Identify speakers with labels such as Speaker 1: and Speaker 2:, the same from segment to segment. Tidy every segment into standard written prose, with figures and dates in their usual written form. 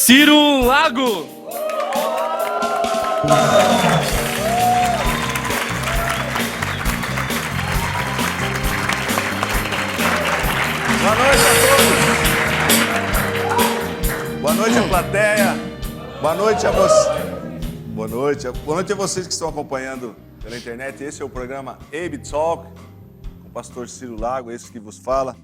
Speaker 1: Ciro Lago.
Speaker 2: Boa noite a todos. Boa noite à plateia. Boa noite a você. Boa noite a vocês que estão acompanhando pela internet. Esse é o programa Abe Talk, com o pastor Ciro Lago, esse que vos fala.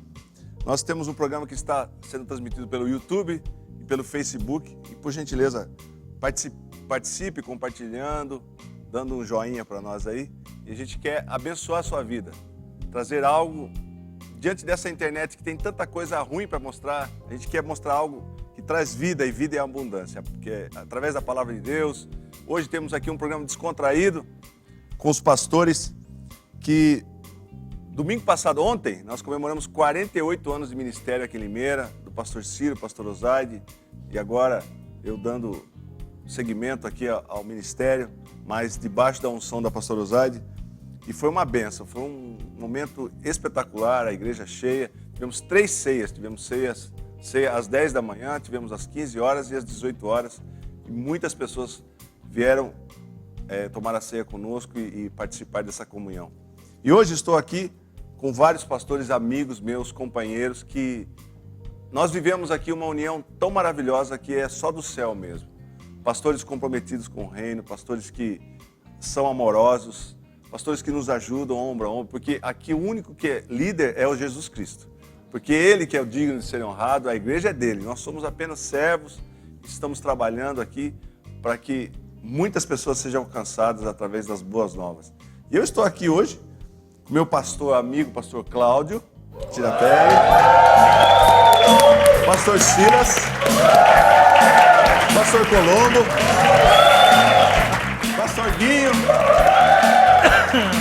Speaker 2: Nós temos um programa que está sendo transmitido pelo YouTube e pelo Facebook. E, por gentileza, participe compartilhando, dando um joinha para nós aí. E a gente quer abençoar a sua vida, trazer algo diante dessa internet que tem tanta coisa ruim para mostrar. A gente quer mostrar algo que traz vida, e vida é abundância, porque é através da palavra de Deus. Hoje temos aqui um programa descontraído com os pastores que... Domingo passado, ontem, nós comemoramos 48 anos de ministério aqui em Limeira, do pastor Ciro, pastor Osaide, e agora eu dando seguimento aqui ao ministério, mas debaixo da unção da pastora Osaide. E foi uma bênção, foi um momento espetacular, a igreja cheia. Tivemos 3 ceias, tivemos ceia às 10 da manhã, tivemos às 15 horas e às 18 horas. E muitas pessoas vieram tomar a ceia conosco e participar dessa comunhão. E hoje estou aqui com vários pastores amigos meus, companheiros, que nós vivemos aqui uma união tão maravilhosa que é só do céu mesmo. Pastores comprometidos com o reino, pastores que são amorosos, pastores que nos ajudam ombro a ombro, porque aqui o único que é líder é o Jesus Cristo. Porque Ele que é o digno de ser honrado, a igreja é dele. Nós somos apenas servos, estamos trabalhando aqui para que muitas pessoas sejam alcançadas através das boas novas. E eu estou aqui hoje com meu pastor amigo, pastor Cláudio Tirapelli, pastor Silas, pastor Colombo, pastor Guinho,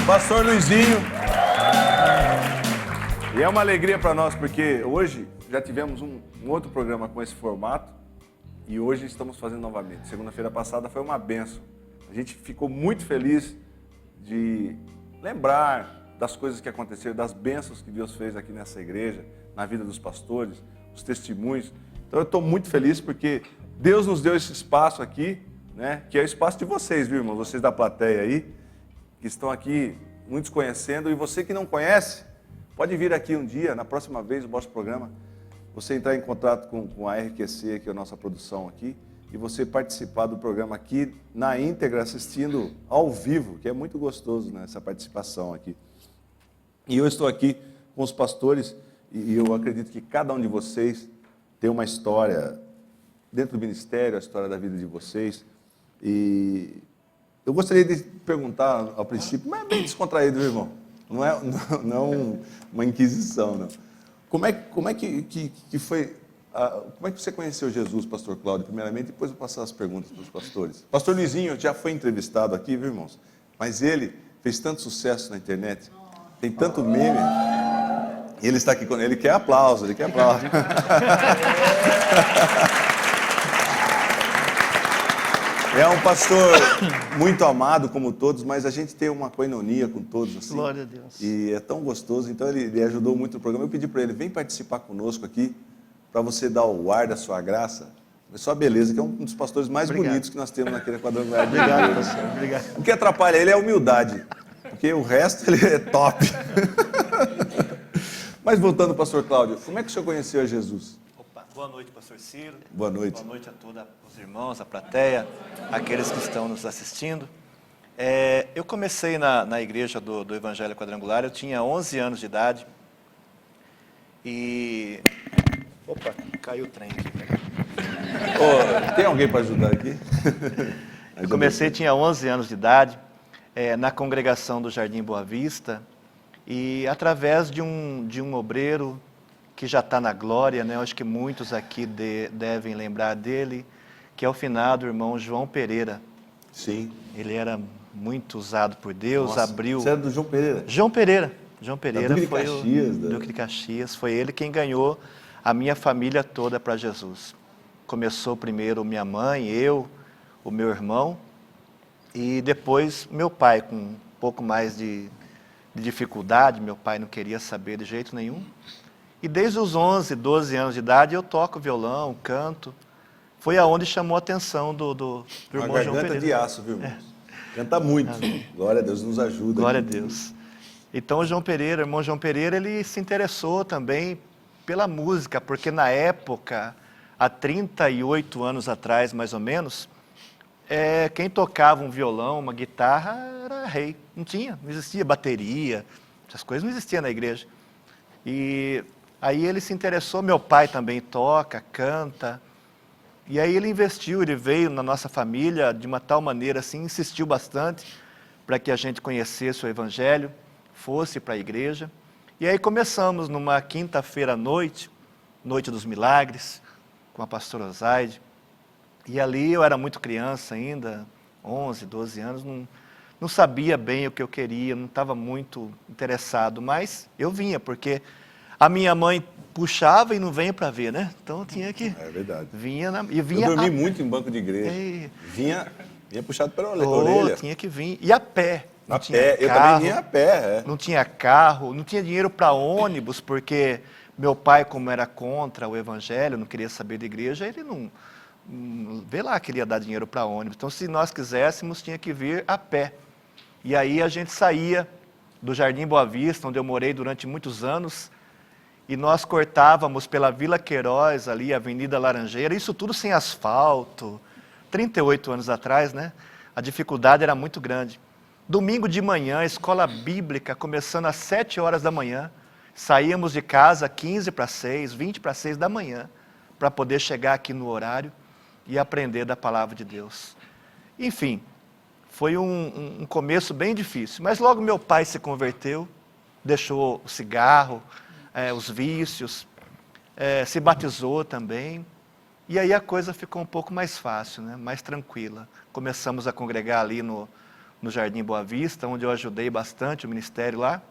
Speaker 2: pastor Luizinho. E é uma alegria para nós, porque hoje já tivemos um outro programa com esse formato e hoje estamos fazendo novamente. Segunda-feira passada foi uma bênção. A gente ficou muito feliz de lembrar das coisas que aconteceram, das bênçãos que Deus fez aqui nessa igreja, na vida dos pastores, os testemunhos. Então eu estou muito feliz porque Deus nos deu esse espaço aqui, né, que é o espaço de vocês, viu, irmãos? Vocês da plateia aí, que estão aqui, muitos conhecendo, e você que não conhece, pode vir aqui um dia, na próxima vez, o nosso programa, você entrar em contato com a RQC, que é a nossa produção aqui, e você participar do programa aqui na íntegra, assistindo ao vivo, que é muito gostoso, né, essa participação aqui. E eu estou aqui com os pastores e eu acredito que cada um de vocês tem uma história dentro do ministério, a história da vida de vocês. E eu gostaria de perguntar ao princípio, mas é bem descontraído, meu irmão. Não é uma inquisição, não. Como é que foi... Como é que você conheceu Jesus, pastor Cláudio, primeiramente, e depois eu vou passar as perguntas para os pastores. Pastor Luizinho já foi entrevistado aqui, viu, irmãos? Mas ele fez tanto sucesso na internet, tem tanto meme, e ele está aqui com ele, quer aplauso, ele quer aplauso. É um pastor muito amado, como todos, mas a gente tem uma coinonia com todos, assim.
Speaker 3: Glória a Deus.
Speaker 2: E é tão gostoso, então ele ajudou muito no programa. Eu pedi para ele, vem participar conosco aqui, para você dar o ar da sua graça, da sua beleza, que é um dos pastores mais bonitos que nós temos naquele quadrangular.
Speaker 3: Obrigado, pastor. Obrigado.
Speaker 2: O que atrapalha ele é a humildade, porque o resto ele é top. Mas voltando, pastor Cláudio, como é que o senhor conheceu a Jesus?
Speaker 4: Opa, boa noite, pastor Ciro.
Speaker 2: Boa noite.
Speaker 4: Boa noite a todos os irmãos, a plateia, aqueles que estão nos assistindo. Eu comecei na igreja do Evangelho Quadrangular, eu tinha 11 anos de idade. E... Opa, caiu o trem aqui.
Speaker 2: Tem alguém para ajudar aqui?
Speaker 4: Eu comecei, tinha 11 anos de idade, na congregação do Jardim Boa Vista, e através de um obreiro que já está na glória, né? Eu acho que muitos aqui devem lembrar dele, que é o finado irmão João Pereira.
Speaker 2: Sim.
Speaker 4: Ele era muito usado por Deus.
Speaker 2: Nossa,
Speaker 4: abriu...
Speaker 2: Você era do João Pereira?
Speaker 4: João Pereira
Speaker 2: Duque de
Speaker 4: foi
Speaker 2: Caxias,
Speaker 4: o Duque de Caxias, foi ele quem ganhou a minha família toda para Jesus. Começou primeiro minha mãe, eu, o meu irmão, e depois meu pai, com um pouco mais de dificuldade. Meu pai não queria saber de jeito nenhum. E desde os 11, 12 anos de idade eu toco violão, canto, foi aonde chamou a atenção do
Speaker 2: Uma
Speaker 4: irmão João
Speaker 2: garganta
Speaker 4: Pereira.
Speaker 2: de aço, viu, irmãos? Canta muito. Glória a Deus, nos ajuda.
Speaker 4: Glória a
Speaker 2: aqui.
Speaker 4: Deus. Então o irmão João Pereira, ele se interessou também pela música, porque na época, há 38 anos atrás, mais ou menos, quem tocava um violão, uma guitarra, era rei. Não existia bateria, essas coisas não existiam na igreja. E aí ele se interessou, meu pai também toca, canta, e aí ele investiu, ele veio na nossa família de uma tal maneira assim, insistiu bastante para que a gente conhecesse o Evangelho, fosse para a igreja. E aí começamos numa quinta-feira à noite, Noite dos Milagres, com a pastora Osaide. E ali eu era muito criança ainda, 11, 12 anos, não sabia bem o que eu queria, não estava muito interessado, mas eu vinha, porque a minha mãe puxava e não venha para ver, né? Então eu tinha que...
Speaker 2: É verdade.
Speaker 4: Vinha
Speaker 2: Eu dormi muito em banco de igreja. Vinha puxado pela orelha.
Speaker 4: Tinha que vir. E a pé.
Speaker 2: A pé, eu também vinha a pé.
Speaker 4: Não tinha carro, não tinha dinheiro para ônibus, porque meu pai, como era contra o evangelho, não queria saber de igreja, ele não vê lá, queria dar dinheiro para ônibus. Então, se nós quiséssemos, tinha que vir a pé. E aí a gente saía do Jardim Boa Vista, onde eu morei durante muitos anos, e nós cortávamos pela Vila Queiroz, ali, Avenida Laranjeira, isso tudo sem asfalto, 38 anos atrás, né? A dificuldade era muito grande. Domingo de manhã, escola bíblica, começando às 7 horas da manhã, saíamos de casa 15 para 6, 20 para 6 da manhã, para poder chegar aqui no horário e aprender da palavra de Deus. Enfim, foi um começo bem difícil, mas logo meu pai se converteu, deixou o cigarro, os vícios, se batizou também, e aí a coisa ficou um pouco mais fácil, né? Mais tranquila. Começamos a congregar ali no Jardim Boa Vista, onde eu ajudei bastante o ministério lá.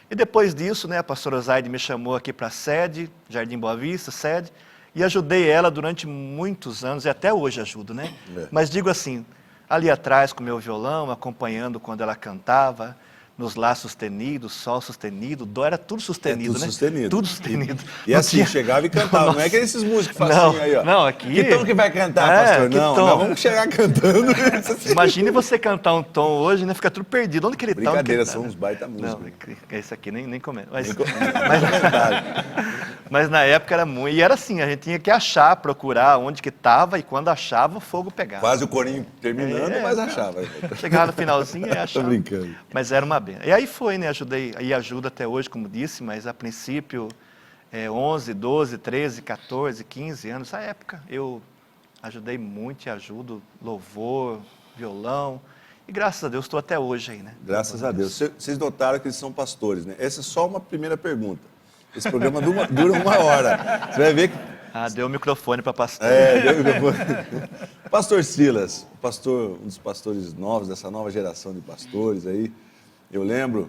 Speaker 4: E depois disso, né, a pastora Osaide me chamou aqui para a sede, Jardim Boa Vista, sede, e ajudei ela durante muitos anos, e até hoje ajudo, né? Mas digo assim, ali atrás com o meu violão, acompanhando quando ela cantava, nos Lá sustenido, Sol sustenido, Dó, era tudo sustenido,
Speaker 2: tudo
Speaker 4: né?
Speaker 2: sustenido.
Speaker 4: Tudo sustenido.
Speaker 2: E assim, chegava e cantava, não é que esses músicos facinho aí, ó.
Speaker 4: Não, aqui...
Speaker 2: Que tom que vai cantar, pastor? Não, nós vamos chegar cantando.
Speaker 4: Imagine você cantar um tom hoje, né? Fica tudo perdido. Onde que ele está?
Speaker 2: Brincadeira, são uns baita músicos.
Speaker 4: Não, esse aqui nem comenta. Mas na época era muito... E era assim, a gente tinha que achar, procurar onde que estava, e quando achava, o fogo pegava.
Speaker 2: Quase o corinho terminando, mas achava.
Speaker 4: Chegava no finalzinho e achava.
Speaker 2: Tô brincando.
Speaker 4: Mas era uma benção. E aí foi, né? Ajudei, e ajuda até hoje, como disse, mas a princípio, 11, 12, 13, 14, 15 anos, essa época, eu ajudei muito e ajudo, louvor, violão, e graças a Deus estou até hoje aí, né?
Speaker 2: Graças a Deus. Vocês notaram que eles são pastores, né? Essa é só uma primeira pergunta. Esse programa dura 1 hora. Você vai ver que...
Speaker 4: deu o microfone para pastor.
Speaker 2: Deu o microfone. Pastor Silas, um dos pastores novos, dessa nova geração de pastores aí, eu lembro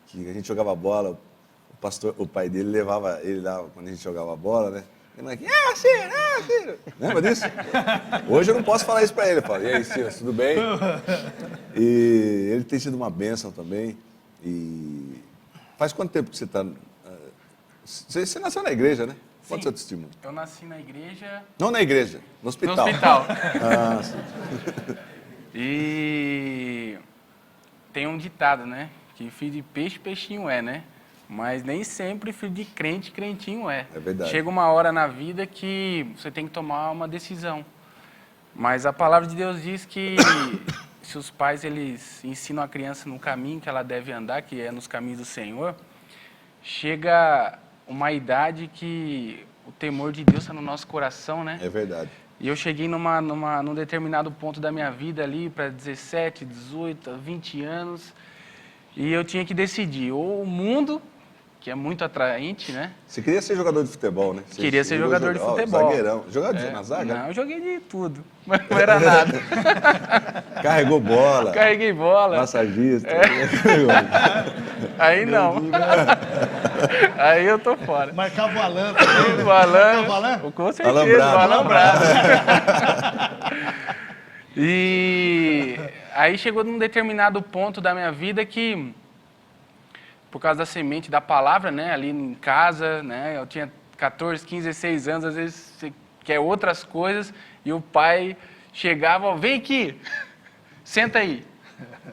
Speaker 2: que a gente jogava bola, o pai dele levava ele lá quando a gente jogava bola, né? Ele aqui, Ciro. Lembra disso? Hoje eu não posso falar isso para ele. Eu falo, e aí, Silas, tudo bem? E ele tem sido uma bênção também. E faz quanto tempo que você está... Você nasceu na igreja, né? Quanto é o seu testemunho?
Speaker 1: Eu nasci na igreja...
Speaker 2: Não na igreja, no hospital.
Speaker 1: No hospital.
Speaker 2: Sim.
Speaker 1: E tem um ditado, né? Que filho de peixe, peixinho é, né? Mas nem sempre filho de crente, crentinho é.
Speaker 2: É verdade.
Speaker 1: Chega uma hora na vida que você tem que tomar uma decisão. Mas a palavra de Deus diz que se os pais eles ensinam a criança no caminho que ela deve andar, que é nos caminhos do Senhor, chega uma idade que o temor de Deus está no nosso coração, né?
Speaker 2: É verdade.
Speaker 1: E eu cheguei num determinado ponto da minha vida ali, para 17, 18, 20 anos, e eu tinha que decidir, ou o mundo, que é muito atraente, né?
Speaker 2: Você queria ser jogador de futebol, né? Você
Speaker 1: queria ser jogador de futebol.
Speaker 2: Zagueirão. Jogava na zaga?
Speaker 1: Não, eu joguei de tudo, mas não era nada.
Speaker 2: Carregou bola.
Speaker 1: Carreguei bola.
Speaker 2: Massagista.
Speaker 1: Aí não. Aí eu tô fora.
Speaker 3: Marcava o Alan.
Speaker 1: O Alan, com certeza,
Speaker 2: Alambrado.
Speaker 1: o Alambrado. E aí chegou num determinado ponto da minha vida que, por causa da semente da palavra, né, ali em casa, né, eu tinha 14, 15, 16 anos, às vezes você quer outras coisas, e o pai chegava, ó, vem aqui, senta aí.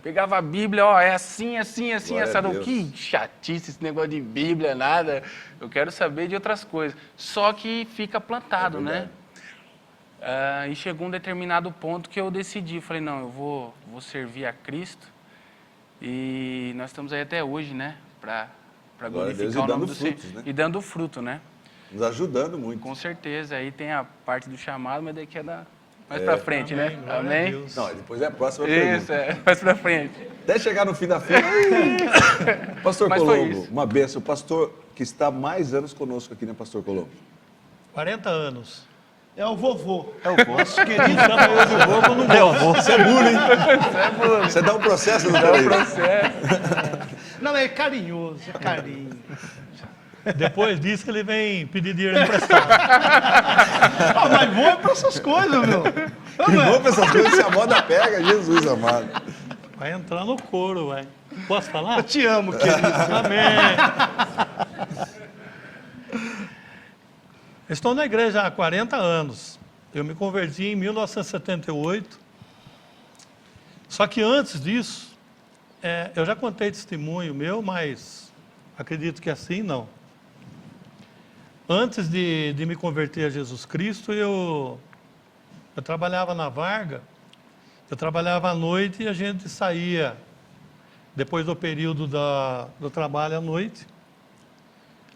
Speaker 1: Pegava a Bíblia, ó, é assim, assim, assim,
Speaker 2: Glória a
Speaker 1: assado.
Speaker 2: Deus.
Speaker 1: Que chatice esse negócio de Bíblia, nada. Eu quero saber de outras coisas. Só que fica plantado, né? E chegou um determinado ponto que eu decidi. Falei, não, eu vou servir a Cristo. E nós estamos aí até hoje, né? Para
Speaker 2: Glória a Deus,
Speaker 1: glorificar
Speaker 2: e
Speaker 1: o nome
Speaker 2: dando
Speaker 1: do Senhor.
Speaker 2: frutos, né?
Speaker 1: E dando fruto, né?
Speaker 2: Nos ajudando muito.
Speaker 1: Com certeza. Aí tem a parte do chamado, mas daqui é mais pra frente,
Speaker 3: Amém,
Speaker 1: né?
Speaker 3: glória a
Speaker 1: Amém?
Speaker 3: Deus.
Speaker 2: Não, depois é a próxima
Speaker 1: Isso,
Speaker 2: pergunta.
Speaker 1: mais pra frente.
Speaker 2: Até chegar no fim da fila. Pastor
Speaker 1: Mas foi
Speaker 2: Colombo,
Speaker 1: isso.
Speaker 2: uma benção. O pastor que está há mais anos conosco aqui, né, Pastor Colombo?
Speaker 3: 40 anos.
Speaker 5: É o vovô.
Speaker 4: É o vô.
Speaker 5: Nosso querido chama eu de vovô, eu não gosto.
Speaker 2: Isso é bullying. Você dá um processo no cara aí.
Speaker 5: Não, é carinhoso, é carinho.
Speaker 3: Depois disso ele vem pedir dinheiro emprestado.
Speaker 5: Ah, mas vô é pra essas coisas, meu.
Speaker 2: Que bom pra essas coisas, se a moda pega, Jesus amado.
Speaker 3: Vai entrar no couro, vai. Posso falar?
Speaker 5: Eu te amo, querido.
Speaker 3: Amém. Estou na igreja há 40 anos. Eu me converti em 1978. Só que antes disso, eu já contei testemunho meu, mas acredito que assim não. Antes de me converter a Jesus Cristo, eu trabalhava na Varga, eu trabalhava à noite e a gente saía, depois do período do trabalho à noite,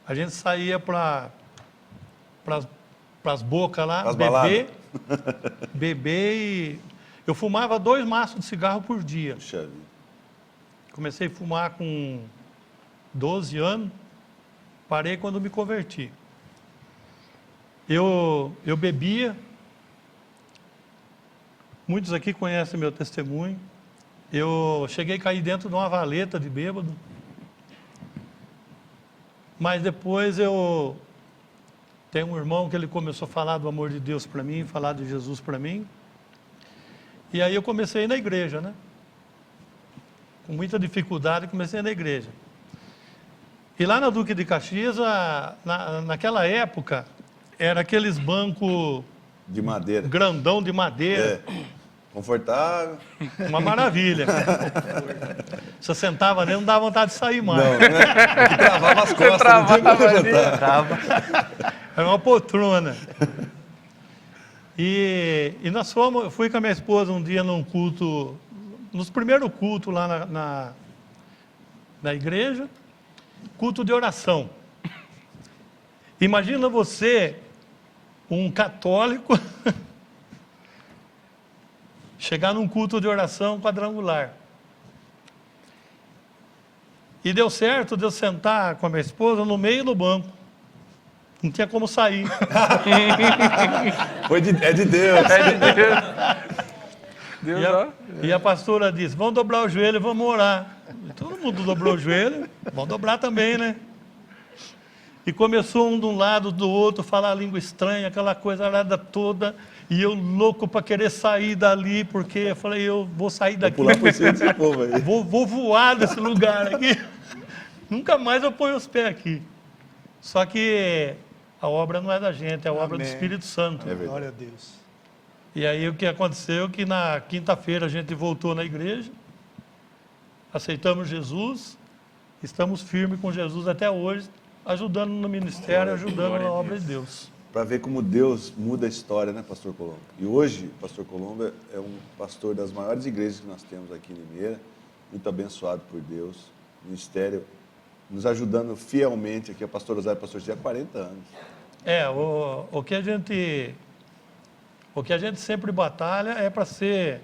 Speaker 3: a gente saía para as bocas lá,
Speaker 2: Pras
Speaker 3: beber e... Eu fumava 2 maços de cigarro por dia.
Speaker 2: Puxa vida.
Speaker 3: Comecei a fumar com 12 anos, parei quando me converti. Eu bebia, muitos aqui conhecem meu testemunho. Eu cheguei a cair dentro de uma valeta de bêbado, mas depois eu tenho um irmão que ele começou a falar do amor de Deus para mim, falar de Jesus para mim, e aí eu comecei a ir na igreja, né? Com muita dificuldade, comecei a ir na igreja. E lá na Duque de Caxias, naquela época, era aqueles bancos
Speaker 2: De madeira.
Speaker 3: grandão de madeira,
Speaker 2: Confortável.
Speaker 3: uma maravilha. Você sentava nele, não dava vontade de sair mais.
Speaker 2: Que travava as costas. Não tinha como levantar.
Speaker 3: Era uma poltrona. E nós fomos, eu fui com a minha esposa um dia num culto, nos primeiros cultos lá na igreja, culto de oração. Imagina você, um católico, chegar num culto de oração quadrangular. E deu certo de eu sentar com a minha esposa no meio do banco. Não tinha como sair.
Speaker 2: É de Deus.
Speaker 1: Deus, ó.
Speaker 3: E a pastora disse, vamos dobrar o joelho e vamos orar. E todo mundo dobrou o joelho, vamos dobrar também, né? E começou um de um lado, do outro, falar língua estranha, aquela coisa arada toda. E eu louco para querer sair dali, porque eu falei, eu vou sair daqui.
Speaker 2: Pular por cima desse povo aí.
Speaker 3: Vou voar desse lugar aqui. Nunca mais eu ponho os pés aqui. Só que a obra não é da gente, é a obra do
Speaker 5: Amém.
Speaker 3: Espírito Santo.
Speaker 2: É verdade.
Speaker 5: Glória a Deus.
Speaker 3: E aí o que aconteceu que na quinta-feira a gente voltou na igreja, aceitamos Jesus, estamos firmes com Jesus até hoje, ajudando no ministério, ajudando
Speaker 1: Glória
Speaker 3: na
Speaker 1: a
Speaker 3: obra
Speaker 1: Deus.
Speaker 3: de Deus.
Speaker 2: Para ver como Deus muda a história, né, Pastor Colombo? E hoje, Pastor Colombo é um pastor das maiores igrejas que nós temos aqui em Limeira, muito abençoado por Deus, ministério nos ajudando fielmente aqui, a pastora Rosário e o pastor Tia há 40 anos.
Speaker 3: O que a gente sempre batalha é para ser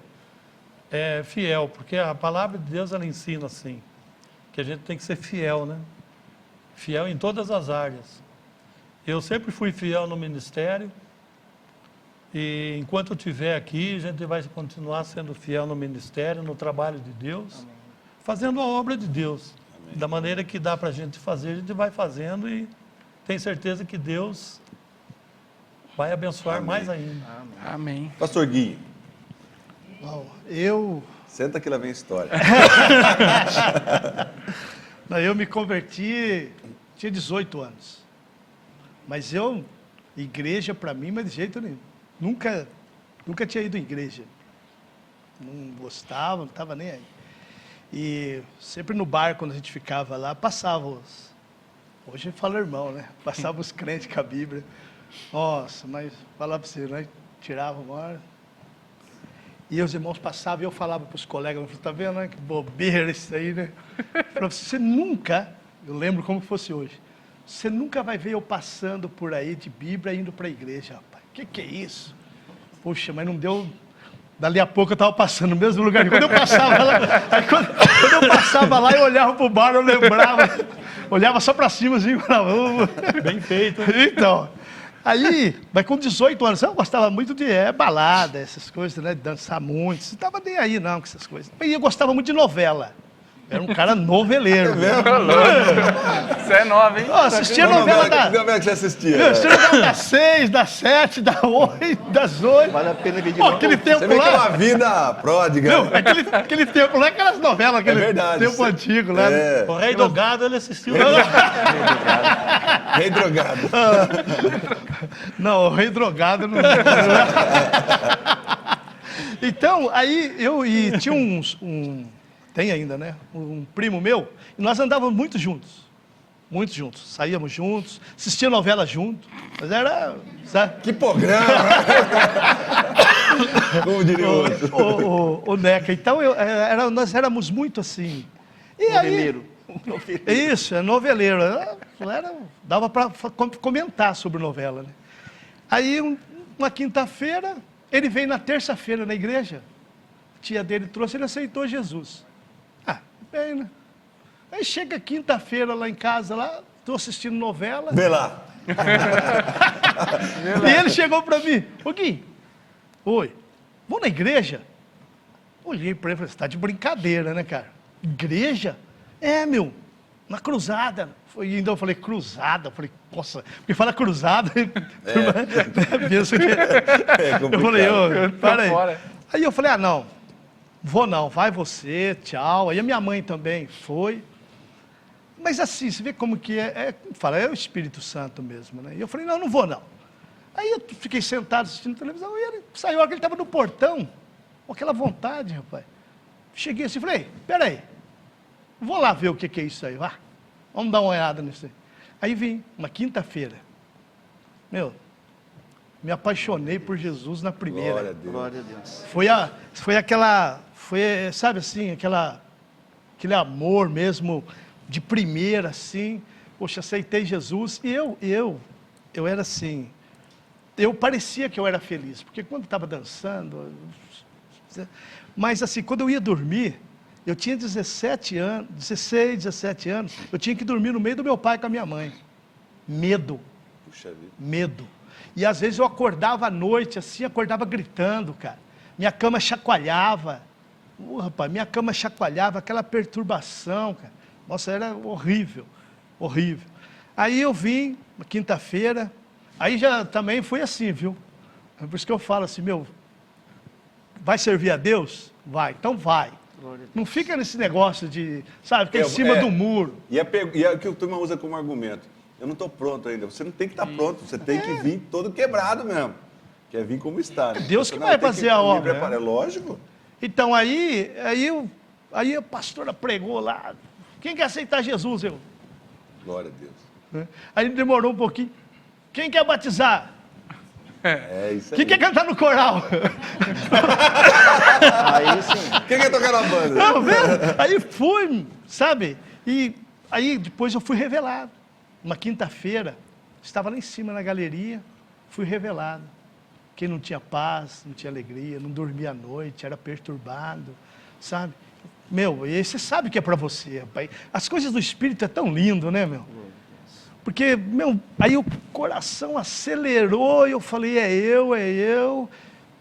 Speaker 3: fiel, porque a palavra de Deus ela ensina assim, que a gente tem que ser fiel, né? Fiel em todas as áreas. Eu sempre fui fiel no ministério e enquanto eu estiver aqui, a gente vai continuar sendo fiel no ministério, no trabalho de Deus, fazendo a obra de Deus. Da maneira que dá para a gente fazer, a gente vai fazendo e tenho certeza que Deus vai abençoar mais ainda.
Speaker 1: Amém.
Speaker 2: Pastor Guinho,
Speaker 5: Uau, eu
Speaker 2: senta que lá vem a história.
Speaker 5: me converti, tinha 18 anos. Mas eu igreja para mim, mas de jeito nenhum. Nunca tinha ido à igreja. Não gostava, não estava nem aí. E sempre no bar, quando a gente ficava lá, passavam os... Hoje fala irmão, né? Passavam os crentes com a Bíblia. Nossa, mas falar para você, nós tirava uma hora. E os irmãos passavam e eu falava para os colegas, eu falava, tá vendo, né? Que bobeira isso aí, né? Eu falava, você nunca, eu lembro como fosse hoje, você nunca vai ver eu passando por aí de Bíblia indo para a igreja, rapaz. Que é isso? Poxa, mas não deu... Dali a pouco eu estava passando no mesmo lugar. Quando eu passava lá, quando eu passava lá, eu olhava para o bar, eu lembrava, olhava só para cima assim, falava,
Speaker 3: Bem feito.
Speaker 5: então, aí, mas com 18 anos, eu gostava muito de balada, essas coisas, né? De dançar muito. Não estava nem aí, não, com essas coisas. E eu gostava muito de novela. Era um cara noveleiro.
Speaker 1: Você é nova, hein?
Speaker 5: Assistia novela
Speaker 2: Que novela que você assistia?
Speaker 5: Eu assistia novela das 6, das 7, das 8, das 8.
Speaker 4: Vale a pena ver de
Speaker 5: Pô,
Speaker 4: novo.
Speaker 5: aquele tempo
Speaker 2: Você vê que é
Speaker 5: lá...
Speaker 2: uma vida pródiga.
Speaker 5: Não, aquele tempo lá, aquelas novelas, aquele
Speaker 2: verdade.
Speaker 5: tempo antigo lá.
Speaker 2: É.
Speaker 3: O Rei do Gado, ele assistiu.
Speaker 2: Rei drogado.
Speaker 5: Não, o Rei Drogado não... Então, aí e tinha tem ainda, né? Um primo meu, e nós andávamos muito juntos. Muito juntos. Saíamos juntos, assistia novela junto. Mas era, sabe?
Speaker 2: Que programa! Como diria o outro.
Speaker 5: O Neca. Então, nós éramos muito assim. E
Speaker 4: Noveleiro.
Speaker 5: Aí, isso, é noveleiro. Dava para comentar sobre novela, né? Aí, uma quinta-feira, ele veio na terça-feira na igreja. A tia dele trouxe, ele aceitou Jesus. Bem, né? Aí chega quinta-feira lá em casa, lá, estou assistindo novela.
Speaker 2: Vê lá.
Speaker 5: E ele chegou para mim, ô Gui, oi, vamos na igreja? Olhei para ele e falei, você está de brincadeira, né, cara? Igreja? É, meu, na cruzada. Então eu falei, cruzada? Eu falei, nossa, porque fala cruzada, pensa que... eu falei, para aí. Aí eu falei, não. Vou não, vai você, tchau. Aí a minha mãe também foi. Mas assim, você vê como que é o Espírito Santo mesmo, né? E eu falei, não vou não. Aí eu fiquei sentado assistindo televisão e ele saiu, a hora que ele estava no portão, com aquela vontade, rapaz. Cheguei assim, falei, peraí, vou lá ver o que é isso aí, vá. Vamos dar uma olhada nisso aí. Aí vim, uma quinta-feira. Meu, me apaixonei por Jesus na primeira.
Speaker 2: Glória a Deus.
Speaker 4: Glória a Deus.
Speaker 5: Foi, sabe assim, aquele amor mesmo de primeira, assim. Poxa, aceitei Jesus e eu era assim, eu parecia que eu era feliz, porque quando estava dançando, mas assim, quando eu ia dormir, eu tinha 16, 17 anos, eu tinha que dormir no meio do meu pai com a minha mãe. Medo.
Speaker 2: Puxa vida.
Speaker 5: Medo. E às vezes eu acordava à noite, assim, acordava gritando, cara. Minha cama chacoalhava. Rapaz, minha cama chacoalhava, aquela perturbação, cara. Nossa, era horrível, horrível. Aí eu vim, na quinta-feira, aí já também foi assim, viu? É por isso que eu falo assim, vai servir a Deus? Vai, então vai. Não fica nesse negócio de, sabe, fica em cima do muro.
Speaker 2: E é o que o turma usa como argumento. Eu não estou pronto ainda. Você não tem que estar pronto, você tem que vir todo quebrado mesmo. Quer vir como está. Né?
Speaker 5: Deus que vai fazer a obra.
Speaker 2: É lógico.
Speaker 5: Então aí a pastora pregou lá. Quem quer aceitar Jesus? Eu.
Speaker 2: Glória a Deus.
Speaker 5: Aí demorou um pouquinho. Quem quer batizar?
Speaker 2: É isso aí.
Speaker 5: Quem quer cantar no coral?
Speaker 4: Aí sim.
Speaker 2: Quem quer tocar na banda?
Speaker 5: Não, aí fui, sabe? E aí depois eu fui revelado. Uma quinta-feira, estava lá em cima na galeria, fui revelado. Quem não tinha paz, não tinha alegria, não dormia à noite, era perturbado, sabe? E você sabe que é para você, rapaz. As coisas do Espírito é tão lindo, né, meu? Porque, aí o coração acelerou e eu falei, é eu.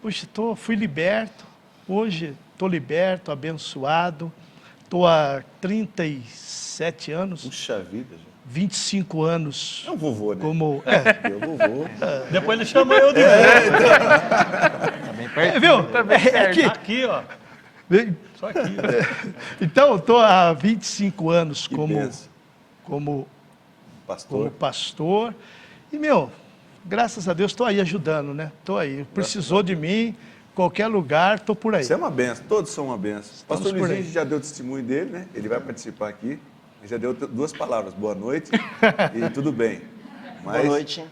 Speaker 5: Puxa, fui liberto. Hoje estou liberto, abençoado. Estou há 37 anos.
Speaker 2: Puxa vida, gente.
Speaker 5: 25 anos.
Speaker 2: É um vovô, né?
Speaker 5: Como...
Speaker 2: É o vovô.
Speaker 3: Depois ele chama eu de
Speaker 5: Viu?
Speaker 3: Aqui, ó. Só aqui.
Speaker 5: Então, estou há 25 anos
Speaker 2: Que
Speaker 5: como
Speaker 2: benção.
Speaker 5: como
Speaker 2: Pastor.
Speaker 5: pastor. E, graças a Deus, estou aí ajudando, né? Estou aí. Precisou de mim, qualquer lugar, estou por aí.
Speaker 2: Você é uma benção, todos são uma benção. Pastor
Speaker 5: por aí.
Speaker 2: Luizinho já deu testemunho dele, né? Ele vai participar aqui. Ele já deu 2 palavras, boa noite e tudo bem. Mas...
Speaker 6: Boa noite.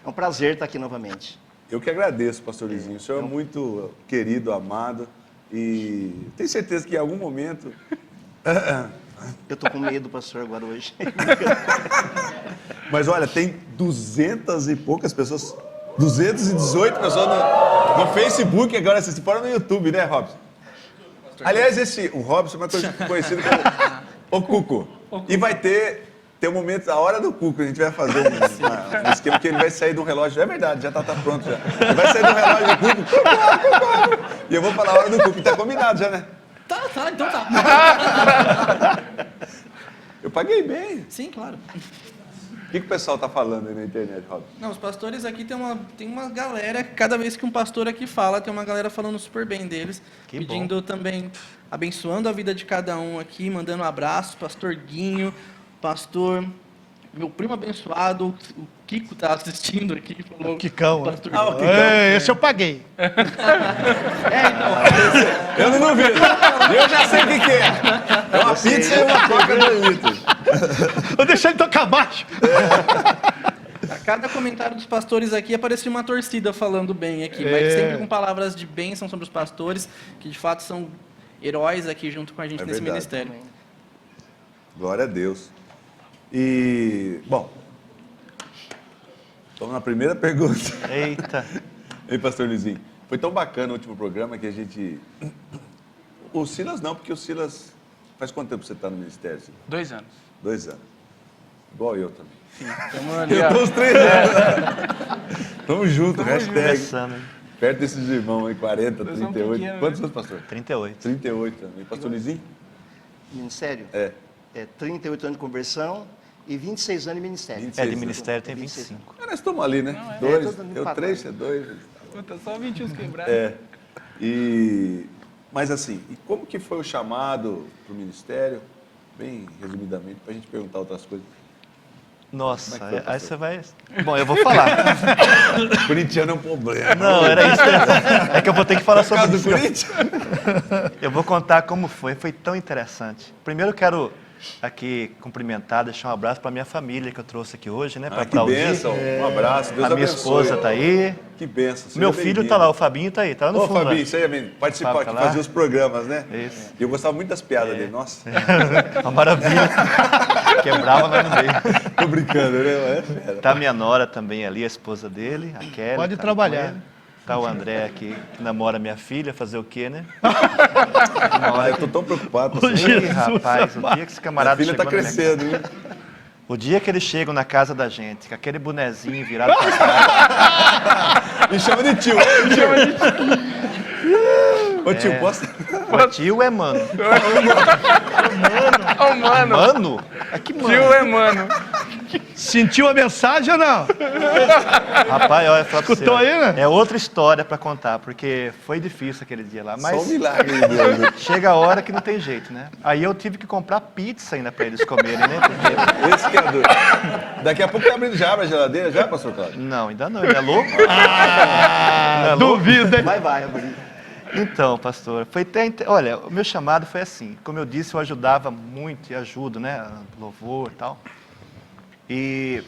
Speaker 6: É um prazer estar aqui novamente.
Speaker 2: Eu que agradeço, pastor Luizinho. O senhor é muito querido, amado e tenho certeza que em algum momento...
Speaker 6: Eu estou com medo, pastor, agora hoje.
Speaker 2: Mas olha, tem 200 e poucas pessoas, 218 pessoas no Facebook, agora se fora no YouTube, né, Robson? Aliás, o Robson é conhecido como o Cuco. E vai ter um momento, a hora do Cuco, a gente vai fazer um esquema que ele vai sair do relógio, é verdade, já tá pronto já. Ele vai sair do relógio do Cuco, e eu vou falar a hora do Cuco, tá combinado já, né?
Speaker 7: Tá, então tá.
Speaker 2: Eu paguei bem.
Speaker 7: Sim, claro.
Speaker 2: O que o pessoal tá falando aí na internet, Robson?
Speaker 7: Não, os pastores aqui tem uma galera, cada vez que um pastor aqui fala, tem uma galera falando super bem deles,
Speaker 4: Que
Speaker 7: pedindo também, abençoando a vida de cada um aqui, mandando um abraço, pastor Guinho, pastor, meu primo abençoado, o Kiko tá assistindo aqui, falou.
Speaker 5: Kikão, né?
Speaker 7: pastor
Speaker 2: Ah, o
Speaker 7: Guinho.
Speaker 2: Kikão.
Speaker 5: Esse eu paguei.
Speaker 2: Eu não duvido. Eu já sei o que é. É uma pizza e uma coca 2 litros.
Speaker 5: Vou deixar ele tocar baixo.
Speaker 7: A cada comentário dos pastores aqui aparecia uma torcida falando bem aqui, mas sempre com palavras de bênção sobre os pastores, que de fato são heróis aqui junto com a gente
Speaker 2: É
Speaker 7: nesse
Speaker 2: verdade.
Speaker 7: ministério.
Speaker 2: Glória a Deus. E, bom, vamos na primeira pergunta.
Speaker 4: Eita.
Speaker 2: Ei, pastor Luizinho, foi tão bacana o último programa que a gente... O Silas não, porque o Silas... Faz quanto tempo você está no ministério, Silas?
Speaker 1: 2 anos.
Speaker 2: 2 anos. Igual eu também.
Speaker 1: Estamos ali,
Speaker 2: Eu
Speaker 1: ó.
Speaker 2: tô uns 3 anos. Tamo junto, hashtag.
Speaker 4: Começando, hein?
Speaker 2: Perto desses irmãos aí, 40,
Speaker 1: Nós somos
Speaker 2: 38.
Speaker 1: pequenos,
Speaker 2: Quantos
Speaker 1: né?
Speaker 2: anos, pastor?
Speaker 4: 38.
Speaker 2: 38 também. Pastor Luizinho?
Speaker 6: Ministério?
Speaker 2: É.
Speaker 6: É 38 anos de conversão e 26 anos de ministério.
Speaker 2: 26
Speaker 4: É, de ministério tem
Speaker 6: 26.
Speaker 4: 25.
Speaker 2: Nós estamos ali, né?
Speaker 6: É,
Speaker 2: 2,
Speaker 6: todo mundo
Speaker 2: eu
Speaker 6: empatado.
Speaker 2: 3, você 2.
Speaker 1: Puta, só 21 quebrados.
Speaker 2: É. Mas assim, e como que foi o chamado para o ministério? Bem resumidamente, para a gente perguntar outras coisas.
Speaker 4: Nossa,
Speaker 2: Como é que foi,
Speaker 4: aí
Speaker 2: pastor?
Speaker 4: você vai... Bom, eu vou falar.
Speaker 2: Corintiano é um problema.
Speaker 4: Não, era isso. É que eu vou ter que falar
Speaker 2: Por causa
Speaker 4: sobre
Speaker 2: do
Speaker 4: isso.
Speaker 2: Corinthians?
Speaker 4: Eu vou contar como foi. Foi tão interessante. Primeiro eu quero aqui cumprimentar, deixar um abraço para minha família que eu trouxe aqui hoje, né? Para
Speaker 2: Ah, que bênção. Um abraço. Deus
Speaker 4: A minha
Speaker 2: abençoe.
Speaker 4: esposa está aí.
Speaker 2: Que bênção. seja
Speaker 4: Meu filho
Speaker 2: bem-vindo.
Speaker 4: está lá, o Fabinho está aí, está lá no
Speaker 2: Ô,
Speaker 4: fundo.
Speaker 2: Fabinho,
Speaker 4: lá.
Speaker 2: você ia participar
Speaker 4: Fábio
Speaker 2: aqui,
Speaker 4: tá lá?
Speaker 2: fazer os programas, né?
Speaker 4: Isso.
Speaker 2: E eu gostava muito das piadas dele. Nossa,
Speaker 4: Uma maravilha. Quebrava lá no meio.
Speaker 2: tô brincando, né? É fera.
Speaker 4: Tá a minha nora também ali, a esposa dele, a Kelly.
Speaker 5: Pode
Speaker 4: tá
Speaker 5: trabalhar.
Speaker 4: com ele. Tá o André aqui, que namora minha filha, fazer o quê, né?
Speaker 2: Ah, eu tô tão preocupado.
Speaker 5: Ô,
Speaker 2: pastor.
Speaker 4: Ih,
Speaker 5: Jesus
Speaker 4: rapaz, o dia que esse
Speaker 2: Minha
Speaker 4: camarada
Speaker 2: filha tá
Speaker 4: chegou na minha
Speaker 2: crescendo, viu?
Speaker 4: O dia que eles chegam na casa da gente, com aquele bonezinho virado pra trás,
Speaker 2: Me chama de tio. Me chama de tio. Ô, tio, posso...
Speaker 4: o tio é mano.
Speaker 1: Ô, mano.
Speaker 4: Mano? É que mano.
Speaker 1: Tio é mano.
Speaker 5: Sentiu a mensagem ou não?
Speaker 4: Rapaz, olha, fala pra
Speaker 5: Escutou
Speaker 4: você,
Speaker 5: aí, né?
Speaker 4: é outra história pra contar, porque foi difícil aquele dia lá,
Speaker 2: Só um
Speaker 4: mas
Speaker 2: milagre de Deus. né?
Speaker 4: chega a hora que não tem jeito, né? Aí eu tive que comprar pizza ainda pra eles comerem, né? Porque...
Speaker 2: Esse que é doido. Daqui a pouco tá abrindo, já abre a geladeira, já, pastor Cláudio?
Speaker 4: Não, ainda não, ele é louco.
Speaker 5: Ah, duvido, hein?
Speaker 6: Vai, Amorim.
Speaker 4: Então, pastor, foi até... Olha, o meu chamado foi assim, como eu disse, eu ajudava muito e ajudo, né? Louvor e tal. E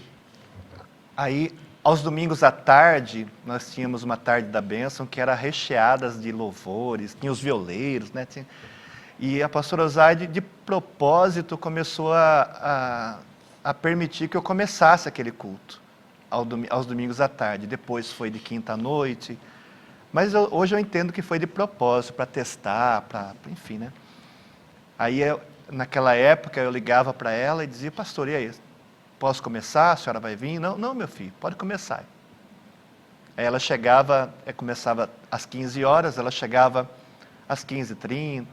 Speaker 4: aí, aos domingos à tarde, nós tínhamos uma tarde da bênção que era recheadas de louvores, tinha os violeiros, né? E a pastora Osaide, de propósito, começou a permitir que eu começasse aquele culto aos domingos à tarde. Depois foi de quinta à noite. Mas hoje eu entendo que foi de propósito, para testar, enfim, né? Aí, naquela época, eu ligava para ela e dizia, pastor, e aí? Posso começar? A senhora vai vir? Não, meu filho, pode começar. Aí ela chegava, começava às 15 horas, ela chegava às 15h30,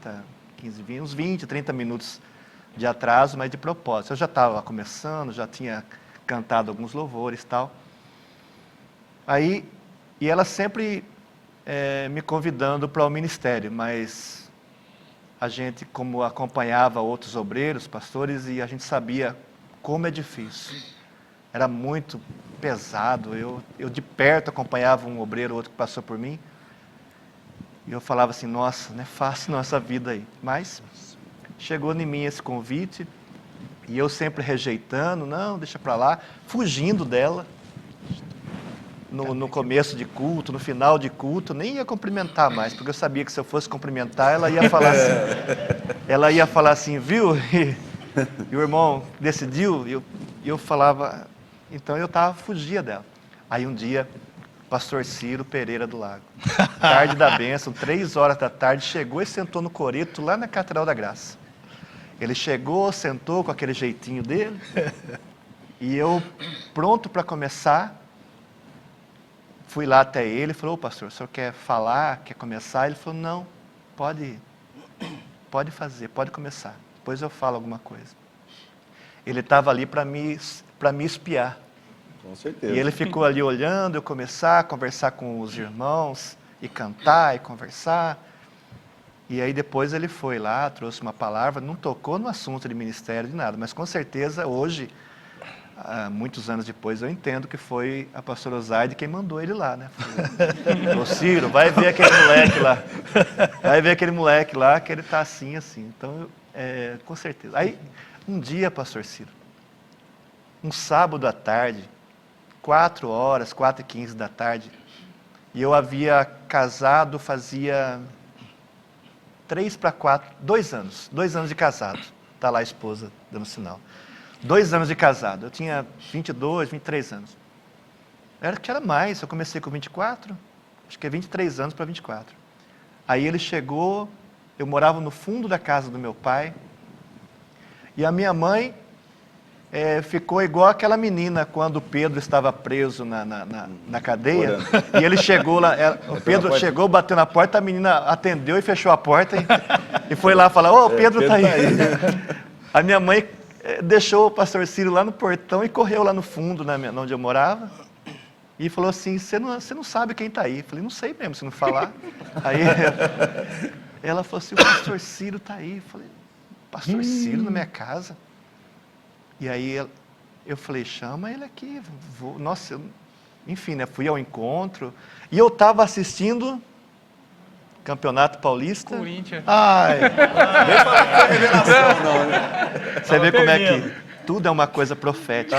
Speaker 4: 15h20, uns 20, 30 minutos de atraso, mas de propósito. Eu já estava começando, já tinha cantado alguns louvores e tal. Aí, e ela sempre me convidando para o ministério, mas a gente, como acompanhava outros obreiros, pastores, e a gente sabia como é difícil. era muito pesado. Eu de perto acompanhava um obreiro, outro que passou por mim. E eu falava assim, nossa, não é fácil não essa vida aí. Mas chegou em mim esse convite, e eu sempre rejeitando, não, deixa para lá, fugindo dela. No começo de culto, no final de culto, nem ia cumprimentar mais, porque eu sabia que se eu fosse cumprimentar, ela ia falar assim, viu? E o irmão decidiu, e eu falava, então eu fugia dela. Aí um dia, pastor Ciro Pereira do Lago, tarde da bênção, 3h da tarde, chegou e sentou no coreto lá na Catedral da Graça. Ele chegou, sentou com aquele jeitinho dele, e eu, pronto para começar, fui lá até ele e falei, ô pastor, o senhor quer falar, quer começar? Ele falou, não, pode fazer, pode começar, depois eu falo alguma coisa. Ele estava ali para me espiar.
Speaker 2: Com certeza.
Speaker 4: E ele ficou ali olhando eu começar a conversar com os irmãos, e cantar, e conversar. E aí depois ele foi lá, trouxe uma palavra, não tocou no assunto de ministério, de nada, mas com certeza hoje, muitos anos depois, eu entendo que foi a pastora Osaide quem mandou ele lá, né? Falou, Ciro, vai ver aquele moleque lá. Vai ver aquele moleque lá, que ele está assim, assim. Então, com certeza. Aí, um dia, pastor Ciro, um sábado à tarde, 4h, 4h15 da tarde, e eu havia casado fazia 2 anos de casado. Está lá a esposa dando sinal. 2 anos de casado, eu tinha 22, 23 anos. Era mais, eu comecei com 24, acho que é 23 anos para 24. Aí ele chegou, eu morava no fundo da casa do meu pai, e a minha mãe ficou igual aquela menina quando o Pedro estava preso na cadeia, e ele chegou lá, o Pedro chegou, bateu na porta, a menina atendeu e fechou a porta, e foi lá falar, ô, Pedro está aí. A minha mãe deixou o pastor Ciro lá no portão e correu lá no fundo, onde eu morava, e falou assim, você não sabe quem está aí. Eu falei, não sei mesmo, se não falar. Aí ela falou assim, o pastor Ciro está aí. Eu falei, pastor Ciro na minha casa? E aí eu falei, chama ele aqui. Nossa, enfim, né, fui ao encontro, e eu estava assistindo Campeonato Paulista.
Speaker 1: Corinthians.
Speaker 5: Ai,
Speaker 2: Revelação, não, né?
Speaker 4: Você vê como é que tudo é uma coisa profética.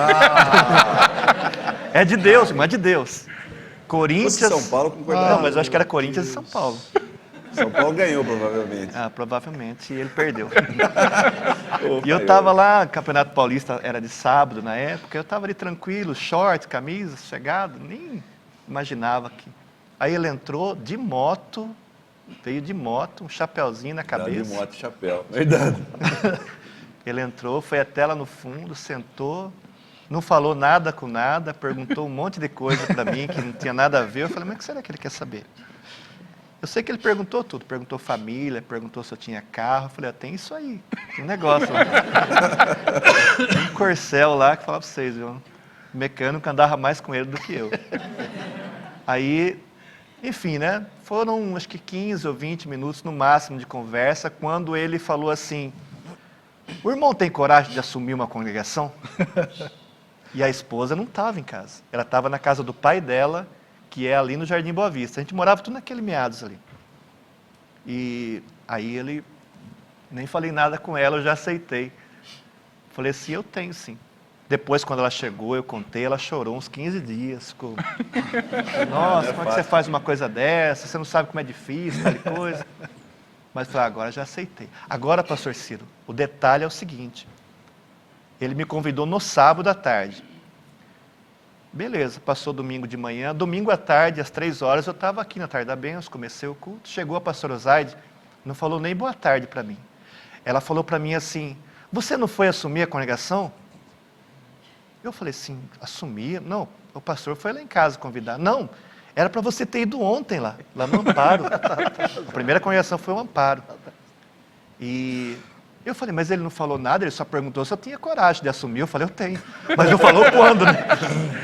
Speaker 4: É de Deus, mas é de Deus. Corinthians...
Speaker 2: São Paulo concordava.
Speaker 4: Não, mas eu acho que era Corinthians e São Paulo.
Speaker 2: São Paulo ganhou, provavelmente.
Speaker 4: Provavelmente, e ele perdeu. E eu estava lá, Campeonato Paulista era de sábado na época, eu estava ali tranquilo, short, camisa, sossegado, nem imaginava que... Aí ele entrou de moto, veio de moto, um chapéuzinho na cabeça.
Speaker 2: De moto e chapéu, verdade.
Speaker 4: Ele entrou, foi até lá no fundo, sentou, não falou nada com nada, perguntou um monte de coisa para mim que não tinha nada a ver. Eu falei, mas o que será que ele quer saber? Eu sei que ele perguntou tudo, perguntou família, perguntou se eu tinha carro. Eu falei, tem isso aí, tem um negócio lá. Um Corcel lá, que falava para vocês, viu? O mecânico andava mais com ele do que eu. Aí, enfim, né? Foram acho que 15 ou 20 minutos no máximo de conversa, quando ele falou assim, o irmão tem coragem de assumir uma congregação? E a esposa não estava em casa. Ela estava na casa do pai dela, que é ali no Jardim Boa Vista. A gente morava tudo naquele meados ali. E aí ele, nem falei nada com ela, eu já aceitei. Falei assim, eu tenho sim. Depois, quando ela chegou, eu contei, ela chorou uns 15 dias. Ficou, nossa, como é que você faz uma coisa dessa? Você não sabe como é difícil, tal coisa. Mas falei, agora já aceitei. Agora, pastor Ciro, o detalhe é o seguinte. Ele me convidou no sábado à tarde. Beleza, passou domingo de manhã. Domingo à tarde, às 3h, eu estava aqui na Tarde da Bênção, comecei o culto. Chegou a pastora Osaide, não falou nem boa tarde para mim. Ela falou para mim assim, você não foi assumir a congregação? Eu falei assim, assumir? Não, o pastor foi lá em casa convidar. Não, era para você ter ido ontem lá no Amparo. A primeira congregação foi o Amparo. E eu falei, mas ele não falou nada, ele só perguntou se eu tinha coragem de assumir. Eu falei, eu tenho. Mas não falou quando, né?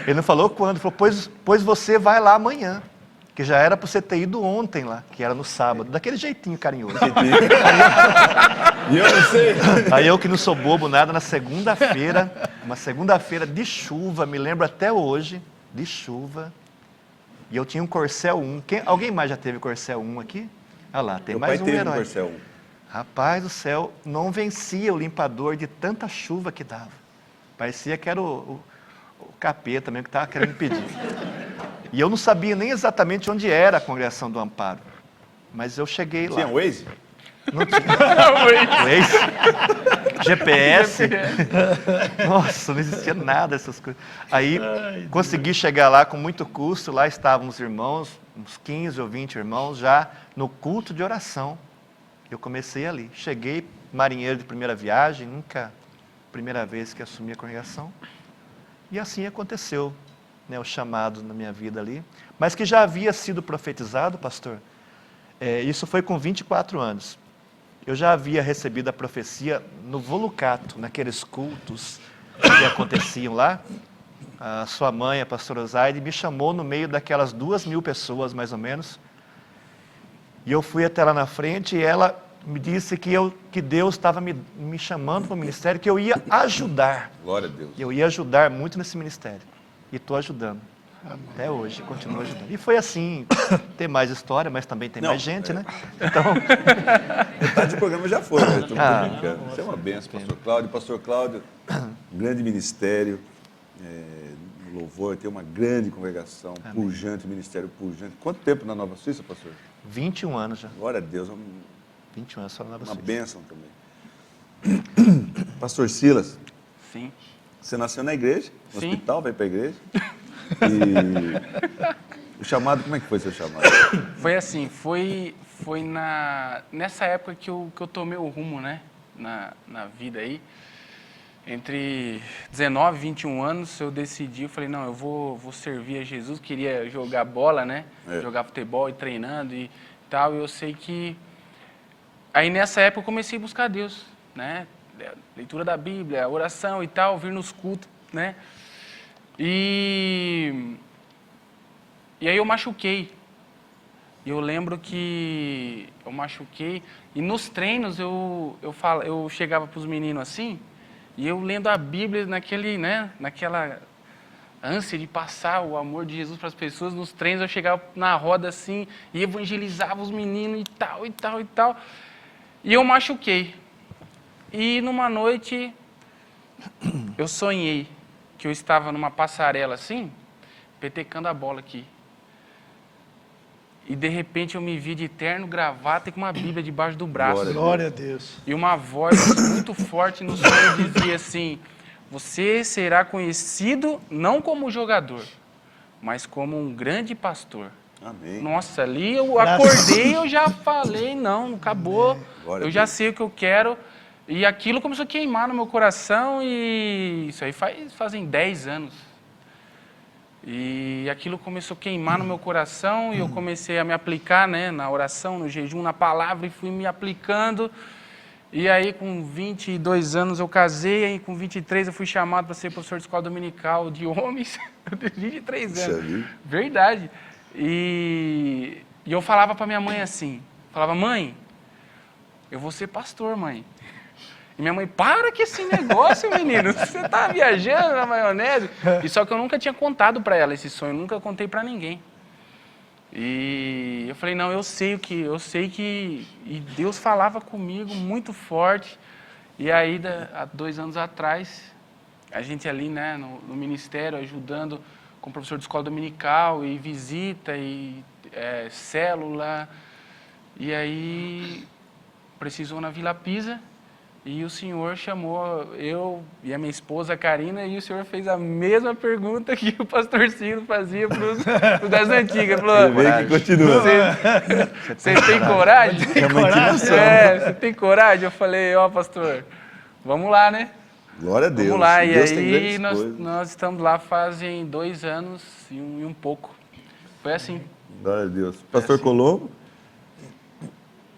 Speaker 4: Ele não falou quando, ele falou, pois você vai lá amanhã. que já era para você ter ido ontem lá, que era no sábado, daquele jeitinho carinhoso.
Speaker 2: E eu não sei.
Speaker 4: Aí eu que não sou bobo nada, na segunda-feira, uma segunda-feira de chuva, me lembro até hoje, de chuva, e eu tinha um Corcel 1. Alguém mais já teve Corcel 1 aqui? Olha lá, tem
Speaker 2: Meu
Speaker 4: mais
Speaker 2: pai
Speaker 4: um
Speaker 2: teve
Speaker 4: herói.
Speaker 2: um Corcel 1.
Speaker 4: Rapaz do céu, não vencia o limpador de tanta chuva que dava. Parecia que era o capeta mesmo que estava querendo impedir. E eu não sabia nem exatamente onde era a congregação do Amparo. Mas eu cheguei lá.
Speaker 2: Tinha Waze?
Speaker 4: Não tinha. Waze, GPS. Nossa, não existia nada dessas coisas. Aí consegui chegar lá com muito custo. Lá estavam os irmãos, uns 15 ou 20 irmãos, já no culto de oração. Eu comecei ali. Cheguei, marinheiro de primeira viagem, primeira vez que assumi a congregação. E assim aconteceu, né, o chamado na minha vida ali. Mas que já havia sido profetizado, pastor. Isso foi com 24 anos. Eu já havia recebido a profecia no Volucato, naqueles cultos que aconteciam lá. A sua mãe, a pastora Osaide, me chamou no meio daquelas 2.000 pessoas, mais ou menos. E eu fui até lá na frente e ela me disse que Deus estava me chamando para o ministério, que eu ia ajudar.
Speaker 2: Glória a Deus.
Speaker 4: Eu ia ajudar muito nesse ministério. E estou ajudando. Até hoje, continuo ajudando. E foi assim, tem mais história, mas também tem mais gente, né? Então,
Speaker 2: Metade do programa já foi, né? Tô
Speaker 4: Ah.
Speaker 2: brincando. Isso é uma benção, pastor Cláudio. Pastor Cláudio, um grande ministério, no louvor, tem uma grande congregação, pujante, ministério pujante. Quanto tempo na Nova Suíça, pastor?
Speaker 4: 21 anos já.
Speaker 2: Glória a Deus,
Speaker 4: 21 anos só na Nova
Speaker 2: uma
Speaker 4: Suíça.
Speaker 2: bênção também. Pastor Silas,
Speaker 1: Sim.
Speaker 2: você nasceu na igreja, no
Speaker 1: Sim.
Speaker 2: hospital, veio para a igreja. E o chamado, como é que foi seu chamado?
Speaker 1: Foi assim, foi nessa época que eu tomei o rumo, né, na vida aí. Entre 19 e 21 anos, eu decidi, eu falei, não, eu vou servir a Jesus, queria jogar bola, né, jogar futebol e treinando e tal, e eu sei que... Aí nessa época eu comecei a buscar Deus, né, leitura da Bíblia, oração e tal, vir nos cultos, né, e aí eu machuquei. Eu lembro que eu machuquei e nos treinos eu chegava para os meninos assim e eu lendo a Bíblia naquela ânsia de passar o amor de Jesus para as pessoas. Nos treinos eu chegava na roda assim e evangelizava os meninos e tal, e tal, e tal. E eu machuquei. E numa noite eu sonhei que eu estava numa passarela assim, petecando a bola aqui. E de repente eu me vi de terno, gravata e com uma Bíblia debaixo do braço.
Speaker 5: Glória a Deus.
Speaker 1: E uma voz muito forte no sonho dizia assim: você será conhecido não como jogador, mas como um grande pastor.
Speaker 2: Amém.
Speaker 1: Nossa, ali eu acordei e eu já falei, não, acabou.
Speaker 2: Glória a
Speaker 1: Eu já
Speaker 2: Deus.
Speaker 1: sei o que eu quero. E aquilo começou a queimar no meu coração e isso aí fazem 10 anos. E aquilo começou a queimar no meu coração e eu comecei a me aplicar, né, na oração, no jejum, na palavra e fui me aplicando. E aí com 22 anos eu casei, aí com 23 eu fui chamado para ser professor de escola dominical de homens. Eu tenho 23 anos.
Speaker 2: Sério?
Speaker 1: Verdade. E eu falava para minha mãe assim, falava, mãe, eu vou ser pastor, mãe. E minha mãe, para que esse negócio, menino, você tá viajando na maionese. E só que eu nunca tinha contado para ela esse sonho, eu nunca contei para ninguém. E eu falei, não, eu sei que e Deus falava comigo muito forte. E aí, há 2 anos atrás, a gente ali, né, no ministério, ajudando com o professor de escola dominical, e visita, e célula. E aí, precisou na Vila Pisa. E o senhor chamou eu e a minha esposa, Karina, e o senhor fez a mesma pergunta que o pastor Ciro fazia para os das antigas. Falou,
Speaker 2: Você vê que continua.
Speaker 1: você tem coragem?
Speaker 2: É uma inclinação.
Speaker 1: Você tem coragem? Eu falei, ó, pastor, vamos lá, né?
Speaker 2: Glória a Deus.
Speaker 1: Vamos lá.
Speaker 2: Deus
Speaker 1: E
Speaker 2: tem
Speaker 1: aí
Speaker 2: grandes coisas.
Speaker 1: nós estamos lá fazem 2 anos e um pouco. Foi assim.
Speaker 2: Glória a Deus. Pastor Colombo?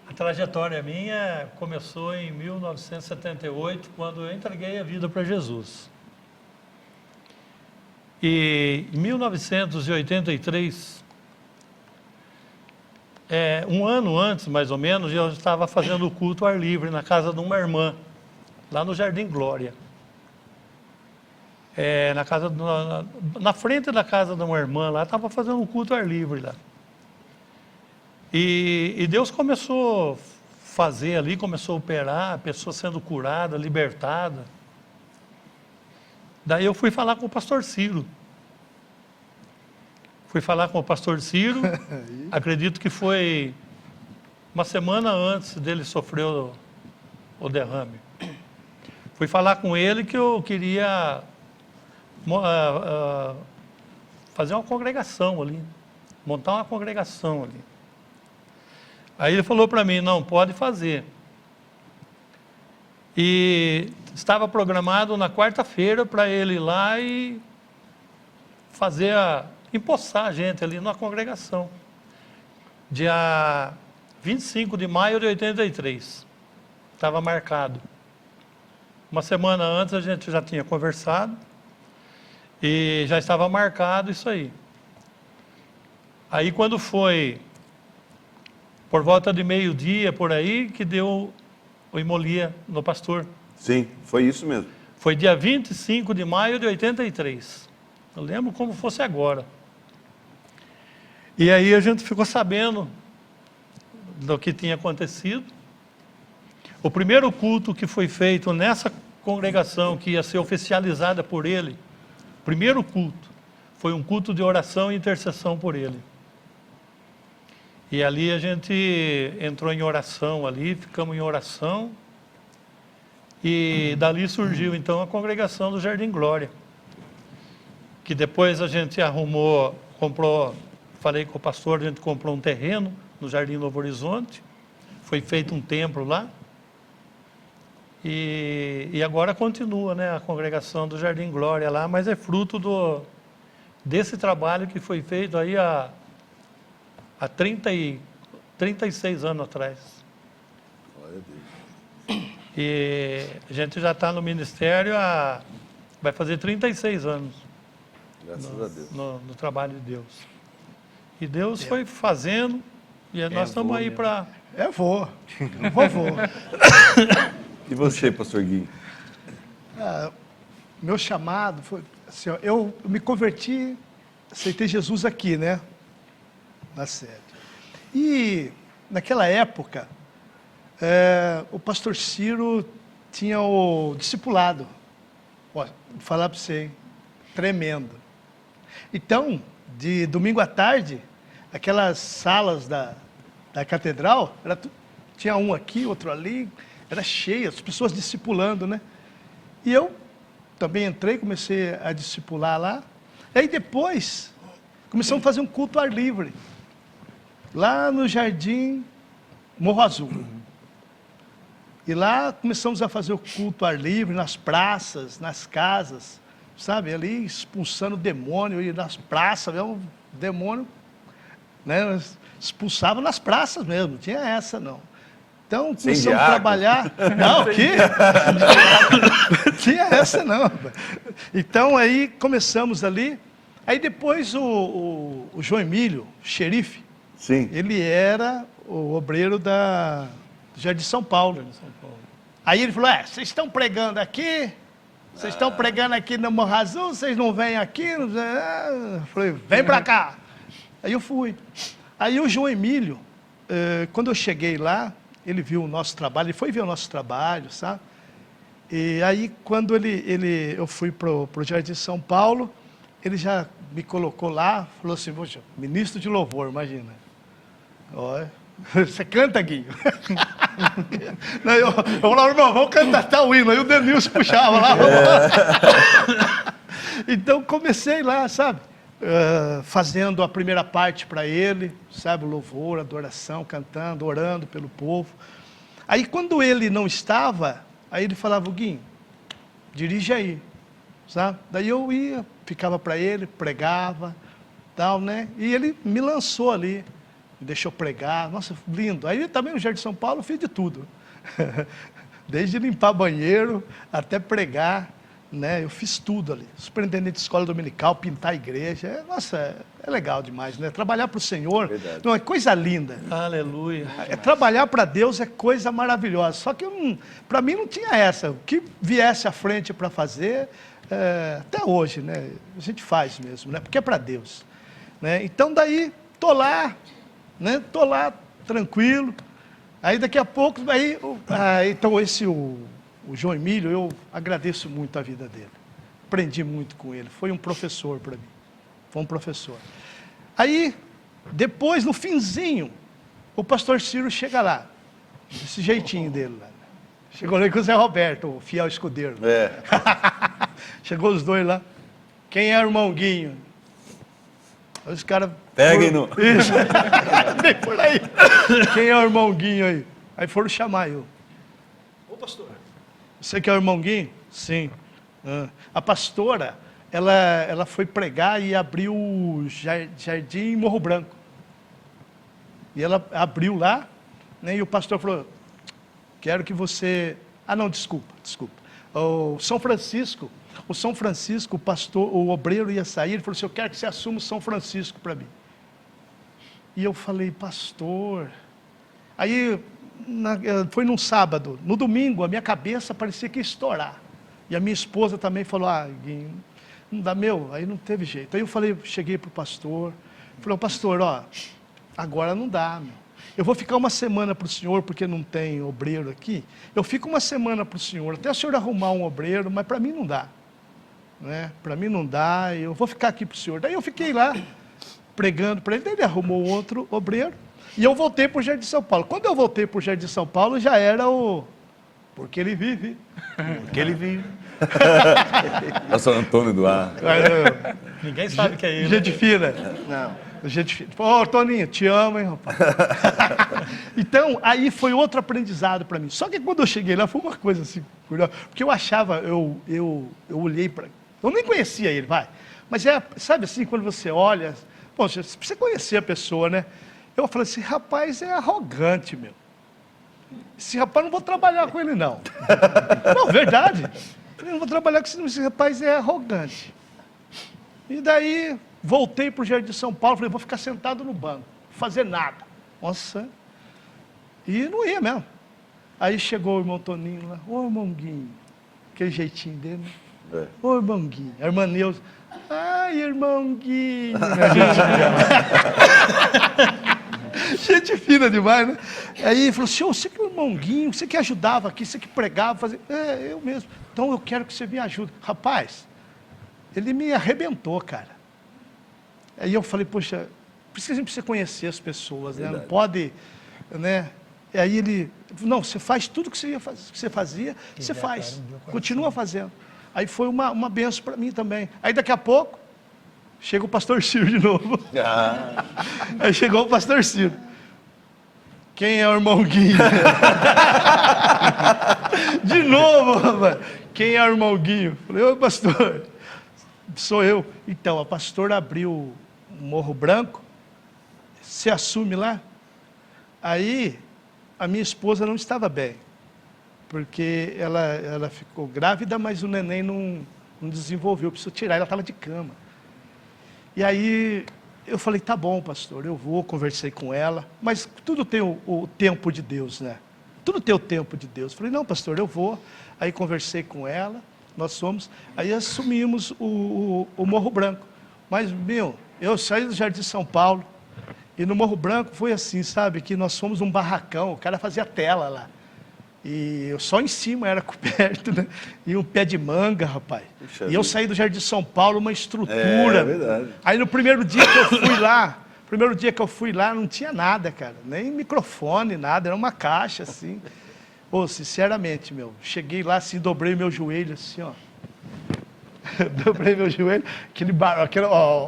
Speaker 3: A trajetória minha começou em 1978, quando eu entreguei a vida para Jesus. E em 1983, um ano antes, mais ou menos, eu estava fazendo o culto ao ar livre na casa de uma irmã, lá no Jardim Glória. Na frente da casa de uma irmã lá, estava fazendo um culto ao ar livre lá. E Deus começou a fazer ali, começou a operar, a pessoa sendo curada, libertada. Daí eu fui falar com o pastor Ciro. Acredito que foi uma semana antes dele sofrer o derrame. Fui falar com ele que eu queria fazer uma congregação ali, montar uma congregação ali. Aí ele falou para mim, não, pode fazer. E estava programado na quarta-feira para ele ir lá e empossar a gente ali na congregação. Dia 25 de maio de 83. Estava marcado. Uma semana antes a gente já tinha conversado e já estava marcado isso aí. Aí quando foi por volta de meio-dia, por aí, que deu o hemolia no pastor.
Speaker 2: Sim, foi isso mesmo.
Speaker 3: Foi dia 25 de maio de 83. Eu lembro como fosse agora. E aí a gente ficou sabendo do que tinha acontecido. O primeiro culto que foi feito nessa congregação, que ia ser oficializada por ele, primeiro culto, foi um culto de oração e intercessão por ele. E ali a gente entrou em oração ali, ficamos em oração, e dali surgiu então a congregação do Jardim Glória, que depois a gente falei com o pastor, a gente comprou um terreno no Jardim Novo Horizonte, foi feito um templo lá, e agora continua, né, a congregação do Jardim Glória lá, mas é fruto desse trabalho que foi feito aí há 36 anos atrás.
Speaker 2: Glória a Deus.
Speaker 3: E a gente já está no ministério vai fazer 36 anos.
Speaker 2: Graças a Deus.
Speaker 3: No trabalho de Deus. E Deus foi fazendo, e nós estamos aí para...
Speaker 5: Vovô.
Speaker 2: E você, pastor Gui?
Speaker 5: Meu chamado foi assim, ó, eu me converti, aceitei Jesus aqui, né? Na sede. E naquela época, o pastor Ciro tinha o discipulado. Ó, vou falar para você, hein? Tremendo. Então, de domingo à tarde, aquelas salas da catedral, tinha um aqui, outro ali, era cheia, as pessoas discipulando, né? E eu também entrei, comecei a discipular lá. E aí depois, começamos a fazer um culto ao ar livre, lá no Jardim Morro Azul. E lá começamos a fazer o culto ao ar livre, nas praças, nas casas, sabe? Ali expulsando o demônio, e nas praças, o demônio, né? Expulsava nas praças mesmo, não tinha essa não. Então começamos a trabalhar. Não, que? Não tinha essa não. Então aí começamos ali. Aí depois o João Emílio, xerife,
Speaker 2: Sim.
Speaker 5: ele era o obreiro do Jardim São Paulo. Aí ele falou, vocês estão pregando aqui? Vocês estão pregando aqui no Morro Azul? Vocês não vêm aqui? Eu falei, vem pra cá. Aí eu fui. Aí o João Emílio, quando eu cheguei lá, ele viu o nosso trabalho, ele foi ver o nosso trabalho, sabe? E aí quando eu fui pro Jardim São Paulo, ele já me colocou lá, falou assim, poxa, ministro de louvor, imagina. Olha, você canta, Guinho? eu falava, irmão, vamos cantar tal hino. Aí o Denilson puxava lá. Então comecei lá, sabe? Fazendo a primeira parte para ele, sabe? Louvor, adoração, cantando, orando pelo povo. Aí quando ele não estava, aí ele falava, Guinho, dirige aí, sabe? Daí eu ia, ficava para ele, pregava, tal, né? E ele me lançou ali, me deixou pregar, nossa, lindo. Aí também no Jardim São Paulo eu fiz de tudo, desde limpar banheiro até pregar, né? Eu fiz tudo ali. Superintendente de escola dominical, pintar a igreja. Nossa, é legal demais, né? Trabalhar para o Senhor,
Speaker 2: Verdade.
Speaker 5: não, é coisa linda.
Speaker 3: Aleluia.
Speaker 5: Trabalhar para Deus é coisa maravilhosa. Só que para mim não tinha essa. O que viesse à frente para fazer, até hoje, né? A gente faz mesmo, né? Porque é para Deus. Né? Então daí, tô lá, né? Tô lá, tranquilo. Aí daqui a pouco, então o João Emílio, eu agradeço muito a vida dele. Aprendi muito com ele. Foi um professor para mim. Foi um professor. Aí, depois, no finzinho, o pastor Ciro chega lá. Desse jeitinho dele lá. Chegou lá com o Zé Roberto, o fiel escudeiro. Chegou os dois lá. Quem é o irmão Guinho? Aí os caras...
Speaker 2: Peguem no...
Speaker 5: Isso. Vem por aí. Quem é o irmão Guinho aí? Aí foram chamar eu. Ô pastor, você que é o irmão Guinho? Sim. A pastora, ela foi pregar e abriu o Jardim Morro Branco. E ela abriu lá, né, e o pastor falou, quero que você... Ah, não, desculpa. O São Francisco, o pastor, o obreiro ia sair, ele falou assim, eu quero que você assuma o São Francisco para mim. E eu falei, pastor... Aí, foi num sábado. No domingo, a minha cabeça parecia que ia estourar. E a minha esposa também falou, Guinho, não dá, aí não teve jeito. Aí eu falei, cheguei para o pastor, falei, pastor, agora não dá, Eu vou ficar uma semana para o senhor, porque não tem obreiro aqui. Eu fico uma semana para o senhor, até o senhor arrumar um obreiro, mas para mim não dá. Né? Para mim não dá, eu vou ficar aqui para o senhor. Daí eu fiquei lá, pregando para ele, daí ele arrumou outro obreiro, e eu voltei para o Jardim São Paulo. Quando eu voltei para o Jardim São Paulo, já era porque ele vive.
Speaker 4: Porque ele vive.
Speaker 2: Pastor Antônio Eduardo.
Speaker 3: Ninguém sabe que é ele.
Speaker 5: Gente fina.
Speaker 6: Não.
Speaker 5: Gente fina. Ô, Toninho, te amo, hein, rapaz. Então, aí foi outro aprendizado para mim. Só que quando eu cheguei lá, foi uma coisa assim, curiosa. Porque eu achava, eu olhei para... Eu nem conhecia ele, mas sabe assim, quando você olha... Poxa, você precisa conhecer a pessoa, né? Eu falei, esse rapaz é arrogante, Esse rapaz, não vou trabalhar com ele, não. Não, verdade. Eu falei, não vou trabalhar com esse rapaz, é arrogante. E daí, voltei para o Jardim de São Paulo, falei, vou ficar sentado no banco, fazer nada. Nossa. E não ia mesmo. Aí chegou o irmão Toninho lá, ô irmão Guinho, aquele jeitinho dele, né? Ô irmão Guinho, a irmã Neuza, ai irmão Guinho, gente fina demais, né? Aí ele falou assim, você que é o irmão Guinho, você que ajudava aqui, você que pregava, fazia... eu mesmo. Então eu quero que você me ajude. Rapaz, ele me arrebentou, cara. Aí eu falei, poxa, por isso que a gente precisa conhecer as pessoas, né? Não pode, né? E aí ele, não, você faz tudo que você fazia, você faz, continua fazendo. Aí foi uma benção para mim também. Aí daqui a pouco, chega o pastor Ciro de novo. Aí chegou o pastor Ciro. Quem é o irmão Guinho? De novo, rapaz. Quem é o irmão Guinho? Falei, ô pastor, sou eu. Então, a pastora abriu o Morro Branco, se assume lá. Aí, a minha esposa não estava bem, porque ela ficou grávida, mas o neném não desenvolveu, precisou tirar, ela estava de cama. E aí, eu falei, tá bom, pastor, eu vou, conversei com ela, mas tudo tem o tempo de Deus, né? Tudo tem o tempo de Deus. Falei, não, pastor, eu vou. Aí conversei com ela, nós fomos, aí assumimos o Morro Branco. Mas, eu saí do Jardim São Paulo, e no Morro Branco foi assim, sabe, que nós fomos um barracão, o cara fazia tela lá. E eu só em cima era coberto, né? E um pé de manga, rapaz. Puxa e eu saí do Jardim São Paulo, uma estrutura. É
Speaker 2: verdade.
Speaker 5: Aí no primeiro dia que eu fui lá, não tinha nada, cara. Nem microfone, nada, era uma caixa, assim. Pô, sinceramente, cheguei lá assim, dobrei meu joelho, assim, ó. Dobrei meu joelho,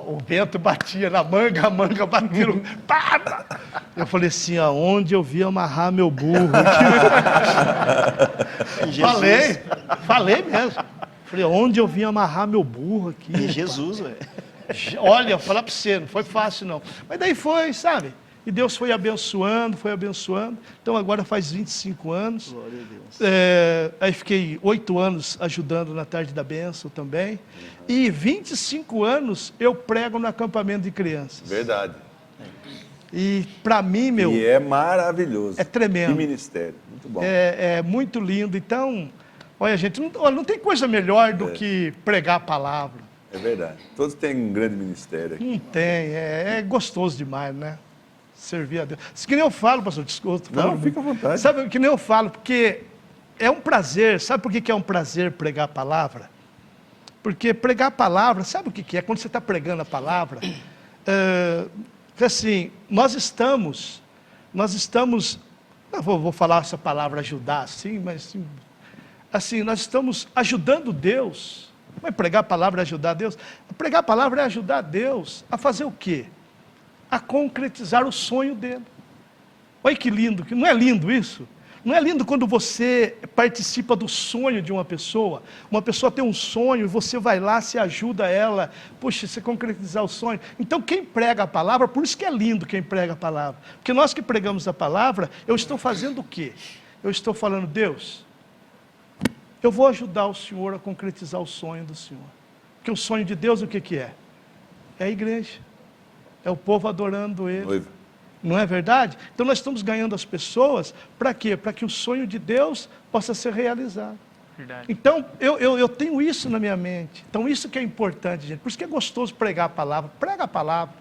Speaker 5: o vento batia na manga, a manga batia no... Pá! Eu falei assim, onde eu vi amarrar meu burro? Falei mesmo. Falei, onde eu vim amarrar meu burro aqui?
Speaker 6: Jesus, velho.
Speaker 5: Olha, eu vou falar para você, não foi fácil não. Mas daí foi, sabe? E Deus foi abençoando, foi abençoando. Então agora faz 25 anos.
Speaker 6: Glória a Deus.
Speaker 5: Aí fiquei 8 anos ajudando na Tarde da Bênção também. E 25 anos eu prego no acampamento de crianças.
Speaker 2: Verdade.
Speaker 5: E para mim, meu,
Speaker 2: E é maravilhoso.
Speaker 5: é tremendo.
Speaker 2: Que ministério. Muito bom.
Speaker 5: É muito lindo. Então, olha, gente, não tem coisa melhor do que pregar a palavra.
Speaker 2: É verdade. Todos têm um grande ministério aqui.
Speaker 5: Não tem, é gostoso demais, né? Servir a Deus. Isso que nem eu falo, pastor, desculpa.
Speaker 2: Não, fica à vontade.
Speaker 5: Sabe, que nem eu falo, porque é um prazer. Sabe por que é um prazer pregar a palavra? Porque pregar a palavra, sabe o que é? Quando você está pregando a palavra, assim, nós estamos, não vou falar essa palavra ajudar, assim, mas assim, nós estamos ajudando Deus. Vai pregar a palavra é ajudar Deus? Pregar a palavra é ajudar Deus a fazer o quê? A concretizar o sonho dele. Olha que lindo, não é lindo isso? Não é lindo quando você participa do sonho de uma pessoa tem um sonho e você vai lá, se ajuda ela, puxa, você concretizar o sonho. Então quem prega a palavra, por isso que é lindo quem prega a palavra, porque nós que pregamos a palavra, eu estou fazendo o quê? Eu estou falando, Deus, eu vou ajudar o Senhor a concretizar o sonho do Senhor, porque o sonho de Deus o que é? É a igreja, é o povo adorando Ele.
Speaker 2: Noiva.
Speaker 5: Não é verdade? Então nós estamos ganhando as pessoas para quê? Para que o sonho de Deus possa ser realizado.
Speaker 1: Verdade.
Speaker 5: Então eu tenho isso na minha mente. Então isso que é importante, gente. Por isso que é gostoso pregar a palavra. Prega a palavra.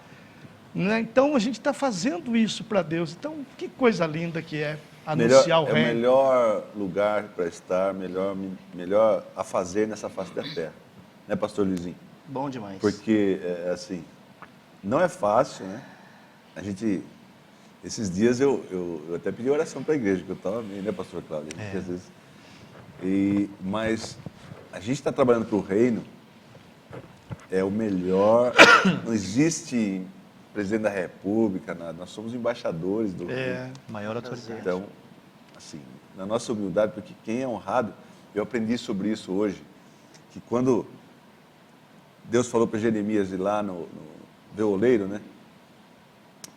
Speaker 5: Né? Então a gente está fazendo isso para Deus. Então que coisa linda que é anunciar o
Speaker 2: É o
Speaker 5: reino.
Speaker 2: melhor lugar para estar, melhor a fazer nessa face da terra. Né, pastor Luizinho?
Speaker 6: Bom demais.
Speaker 2: Porque, assim, não é fácil, né? A gente... Esses dias eu até pedi oração para a igreja, que eu estava meio, né, pastor Cláudio? Às vezes. Mas a gente está trabalhando para o reino, é o melhor. Não existe presidente da República, nada. Nós somos embaixadores do reino.
Speaker 4: Maior autoridade.
Speaker 2: Então, assim, na nossa humildade, porque quem é honrado, eu aprendi sobre isso hoje, que quando Deus falou para Jeremias ir lá no veoleiro, né?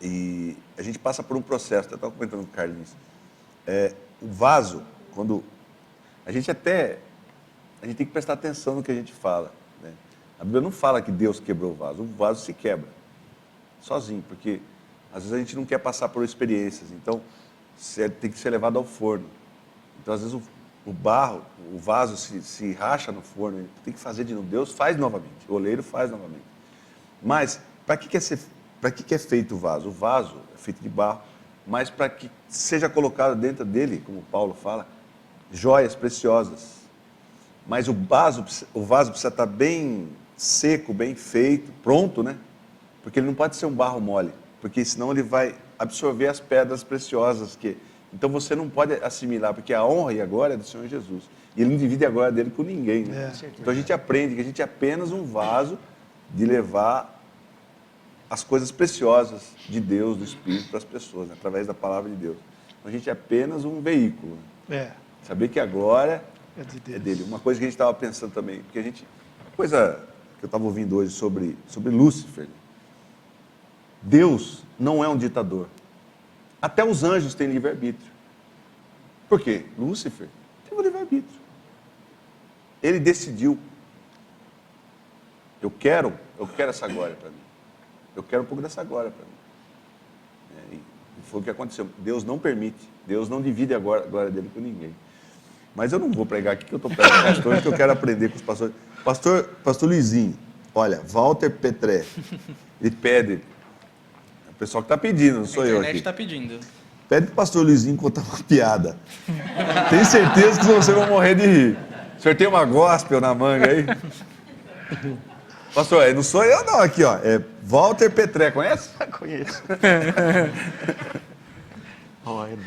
Speaker 2: E a gente passa por um processo, eu estava comentando com o Carlinhos. O vaso, quando... A gente tem que prestar atenção no que a gente fala. Né? A Bíblia não fala que Deus quebrou o vaso se quebra, sozinho, porque às vezes a gente não quer passar por experiências, então tem que ser levado ao forno. Então às vezes o vaso se racha no forno, tem que fazer de novo. Deus faz novamente, o oleiro faz novamente. Mas, para que é feito o vaso? O vaso é feito de barro, mas para que seja colocado dentro dele, como Paulo fala, joias preciosas. Mas o vaso precisa estar bem seco, bem feito, pronto, né? Porque ele não pode ser um barro mole, porque senão ele vai absorver as pedras preciosas. Então você não pode assimilar, porque a honra e a glória é do Senhor Jesus. E ele não divide a glória dele com ninguém. Né? Então a gente aprende que a gente é apenas um vaso de levar as coisas preciosas de Deus, do Espírito, para as pessoas, né? Através da palavra de Deus. Então a gente é apenas um veículo. Saber que a glória é dele. Uma coisa que a gente estava pensando também, porque coisa que eu estava ouvindo hoje sobre Lúcifer. Deus não é um ditador. Até os anjos têm livre-arbítrio. Por quê? Lúcifer tem um livre-arbítrio. Ele decidiu. Eu quero essa glória para mim. Eu quero um pouco dessa glória para mim. E foi o que aconteceu. Deus não permite. Deus não divide a glória dele com ninguém. Mas eu não vou pregar aqui, que eu estou perto dos pastores, que eu quero aprender com os pastores. Pastor Luizinho, olha, Walter Petré, ele pede, o pessoal que está pedindo, não sou eu aqui.
Speaker 7: A internet está pedindo.
Speaker 2: Pede para o pastor Luizinho contar uma piada. Tenho certeza que vocês vão morrer de rir. O senhor tem uma gospel na manga aí? Pastor, não sou eu não aqui, ó. É Walter Petré, conhece?
Speaker 6: Conheço.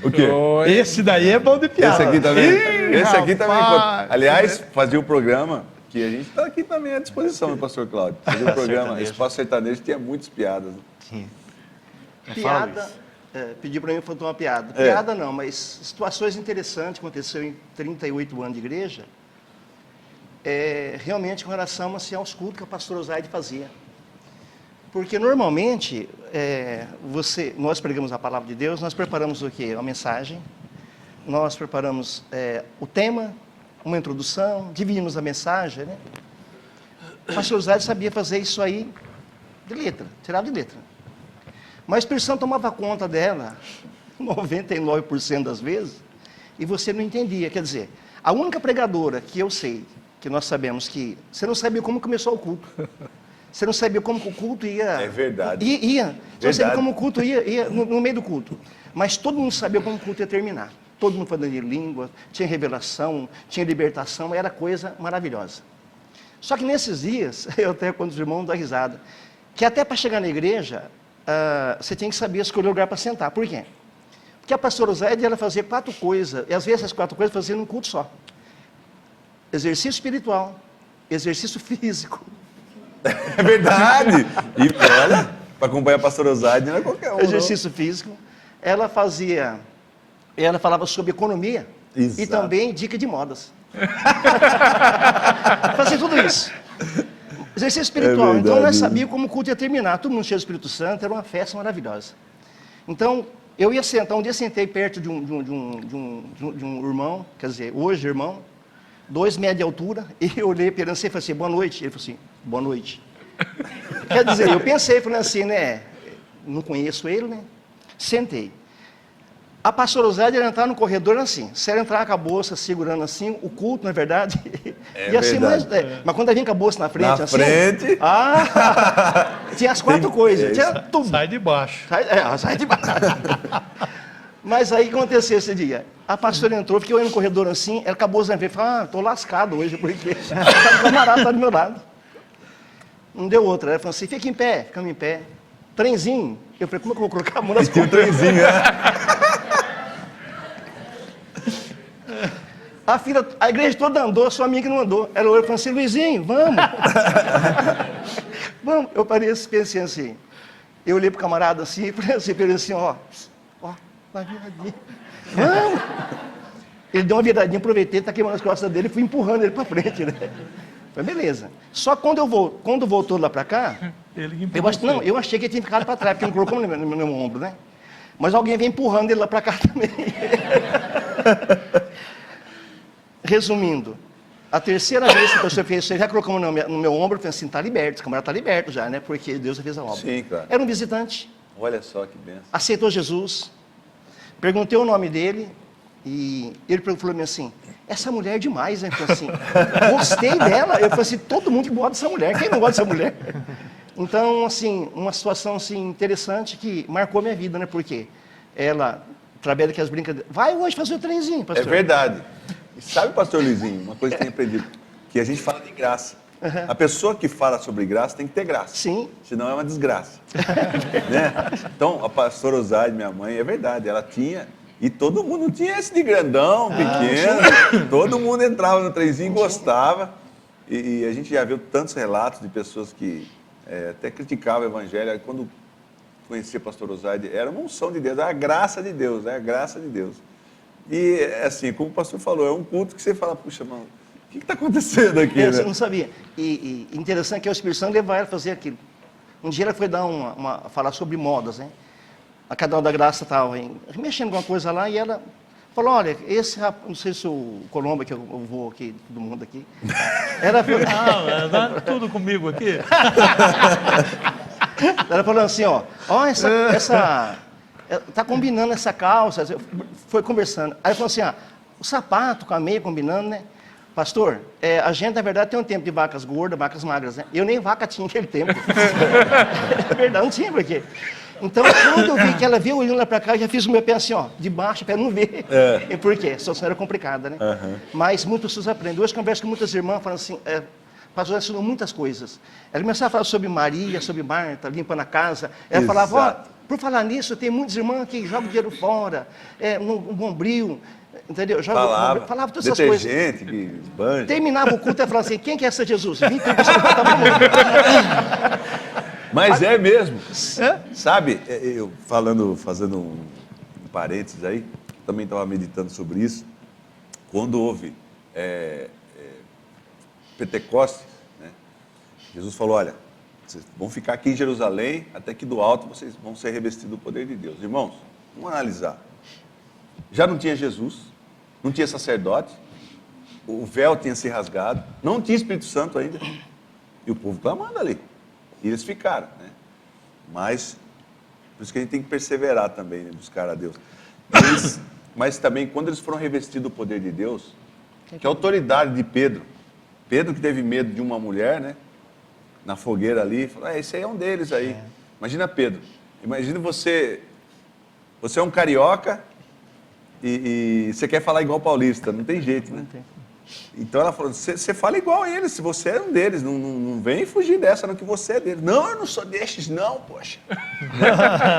Speaker 2: O quê?
Speaker 5: Esse daí é bom de piada.
Speaker 2: Esse aqui também. Esse aqui também.
Speaker 5: rapaz.
Speaker 2: Aliás, fazia o programa, que a gente está aqui também à disposição, do pastor Cláudio. Fazia o programa Espaço Sertanejo, tinha muitas piadas. Né?
Speaker 4: Sim.
Speaker 6: Piada, pediu para mim contar uma piada. Piada não, mas situações interessantes que aconteceu em 38 anos de igreja, realmente com relação assim, aos cultos que a pastora Osaide fazia. Porque normalmente, nós pregamos a palavra de Deus, nós preparamos o quê? Uma mensagem, nós preparamos o tema, uma introdução, dividimos a mensagem, né? O pastor Zé sabia fazer isso aí de letra, tirado de letra. Mas o Espírito Santo tomava conta dela 99% das vezes e você não entendia. Quer dizer, a única pregadora que eu sei, que nós sabemos que você não sabia como começou o culto. Você não sabia como o culto ia...
Speaker 2: É verdade.
Speaker 6: Você não sabia como o culto ia no meio do culto. Mas todo mundo sabia como o culto ia terminar. Todo mundo falando de língua, tinha revelação, tinha libertação, era coisa maravilhosa. Só que nesses dias, eu até quando os irmãos dão risada, que até para chegar na igreja, você tinha que saber escolher o lugar para sentar. Por quê? Porque a pastora Zélia, ela fazia 4 coisas, e às vezes essas 4 coisas fazia num culto só. Exercício espiritual, exercício físico.
Speaker 2: É verdade. E olha, para acompanhar a pastora Osaide não é qualquer um.
Speaker 6: Exercício físico. Ela falava sobre economia.
Speaker 2: Exato.
Speaker 6: E também dica de modas. Fazia tudo isso. Exercício espiritual.
Speaker 2: É
Speaker 6: Então nós sabíamos como o culto ia terminar. Todo mundo cheio do Espírito Santo, era uma festa maravilhosa. Então, eu ia sentar, um dia sentei perto de um irmão, quer dizer, hoje irmão, 2 metros de altura, e eu olhei para ele e falei assim, boa noite. Ele falou assim, boa noite. Quer dizer, eu pensei, falei assim, né, não conheço ele, né? Sentei. A pastora Osaide, ela entrava no corredor assim, se ela entrar com a bolsa segurando assim, o culto, na verdade, e assim, mas quando ela vinha com a bolsa na frente, assim...
Speaker 2: frente...
Speaker 6: tinha as 4 coisas, tinha tudo.
Speaker 3: Sai de baixo.
Speaker 6: Sai de baixo. Mas aí, o que aconteceu esse dia? A pastora entrou, fiquei olhando no corredor assim, ela acabou de ver, falou, estou lascado hoje, porque o camarada está do meu lado. Não deu outra, ela falou assim, fica em pé, ficamos em pé. Trenzinho. Eu falei, como é que eu vou colocar a mão nas costas?
Speaker 2: trenzinho,
Speaker 6: A igreja toda andou, só a minha que não andou. Ela olhou e falou assim, Luizinho, vamos. Vamos. Eu parei e pensei assim. Eu olhei para o camarada assim, e falei assim, ó, uma viradinha. Vamos. Ele deu uma viradinha, aproveitei, tá queimando as costas dele e fui empurrando ele para frente, né? Falei, beleza. Só quando voltou lá para cá, eu achei que ele tinha ficado para trás, porque não colocou no meu ombro, né? Mas alguém veio empurrando ele lá para cá também. Resumindo, a terceira vez que o pastor fez isso, ele já colocou no meu ombro, eu falei assim, está liberto, esse camarada está liberto já, né? Porque Deus já fez a obra.
Speaker 2: Sim, claro.
Speaker 6: Era um visitante,
Speaker 2: Olha só que benção.
Speaker 6: aceitou Jesus, perguntei o nome dele, e ele falou assim, essa mulher é demais, né? Eu falei assim, gostei dela. Eu falei assim, todo mundo que gosta dessa mulher, quem não gosta dessa mulher? Então, assim, uma situação assim, interessante que marcou a minha vida, né? Porque ela, através daquelas brincadeiras, vai hoje fazer o trenzinho, pastor.
Speaker 2: É verdade. E sabe, pastor Luizinho, uma coisa que tem aprendido, que a gente fala de graça. A pessoa que fala sobre graça tem que ter graça.
Speaker 6: Sim.
Speaker 2: Senão é uma desgraça. Né? Então, a pastora Osaide, minha mãe, é verdade, ela tinha... E todo mundo tinha esse de grandão, pequeno. Todo mundo entrava no trenzinho e gostava. E a gente já viu tantos relatos de pessoas que até criticavam o evangelho. Aí, quando conhecia a pastora Osaide, era uma unção de Deus, era a graça de Deus, é a graça de Deus. E, assim, como o pastor falou, é um culto que você fala, puxa, mano, o que está acontecendo aqui?
Speaker 6: Você não sabia. E interessante que o Espírito Santo levou ela a fazer aquilo. Um dia ela foi dar falar sobre modas, né? A Catedral da Graça estava mexendo com uma coisa lá e ela falou, olha, esse rapaz, não sei se o Colombo, que eu vou aqui, todo mundo aqui. Ela falou,
Speaker 3: dá tudo comigo aqui.
Speaker 6: Ela falou assim, ó essa tá combinando essa calça, foi conversando. Aí falou assim, o sapato com a meia combinando, né? Pastor, a gente, na verdade, tem um tempo de vacas gordas, vacas magras, né? Eu nem vaca tinha naquele tempo. É verdade, não tinha por quê. Então, quando eu vi que ela veio olhando lá para cá, eu já fiz o meu pé assim, ó, de baixo, para não ver. E por quê? A situação era complicada, né? Mas muitas pessoas aprendem. Hoje converso com muitas irmãs, falando assim, pastor ensinou muitas coisas. Ela começava a falar sobre Maria, sobre Marta, limpando a casa. Ela falava, ó, por falar nisso, tem muitas irmãs que jogam dinheiro fora, no bombril, entendeu? Falava todas essas coisas.
Speaker 2: Detergente, que esbanja.
Speaker 6: Terminava o culto e falava assim, quem quer ser Jesus? 20
Speaker 2: Mas é mesmo. Sabe, eu fazendo um parênteses aí, também estava meditando sobre isso. Quando houve Pentecostes, né, Jesus falou, olha, Vocês vão ficar aqui em Jerusalém, até que do alto vocês vão ser revestidos do poder de Deus. Irmãos, vamos analisar. Já não tinha Jesus, não tinha sacerdote, o véu tinha se rasgado, não tinha Espírito Santo ainda. E o povo clamando ali. E eles ficaram, né? Mas, por isso que a gente tem que perseverar também, né? Buscar a Deus. Mas também, quando eles foram revestidos do poder de Deus, que a autoridade de Pedro, Pedro que teve medo de uma mulher, né? Na fogueira ali, falou, esse aí é um deles aí. Imagina Pedro, imagina você é um carioca e você quer falar igual paulista, não tem jeito, né? Não tem. Então ela falou, você fala igual a eles, se você é um deles, não vem fugir dessa, não que você é deles. Não, eu não sou destes não, poxa.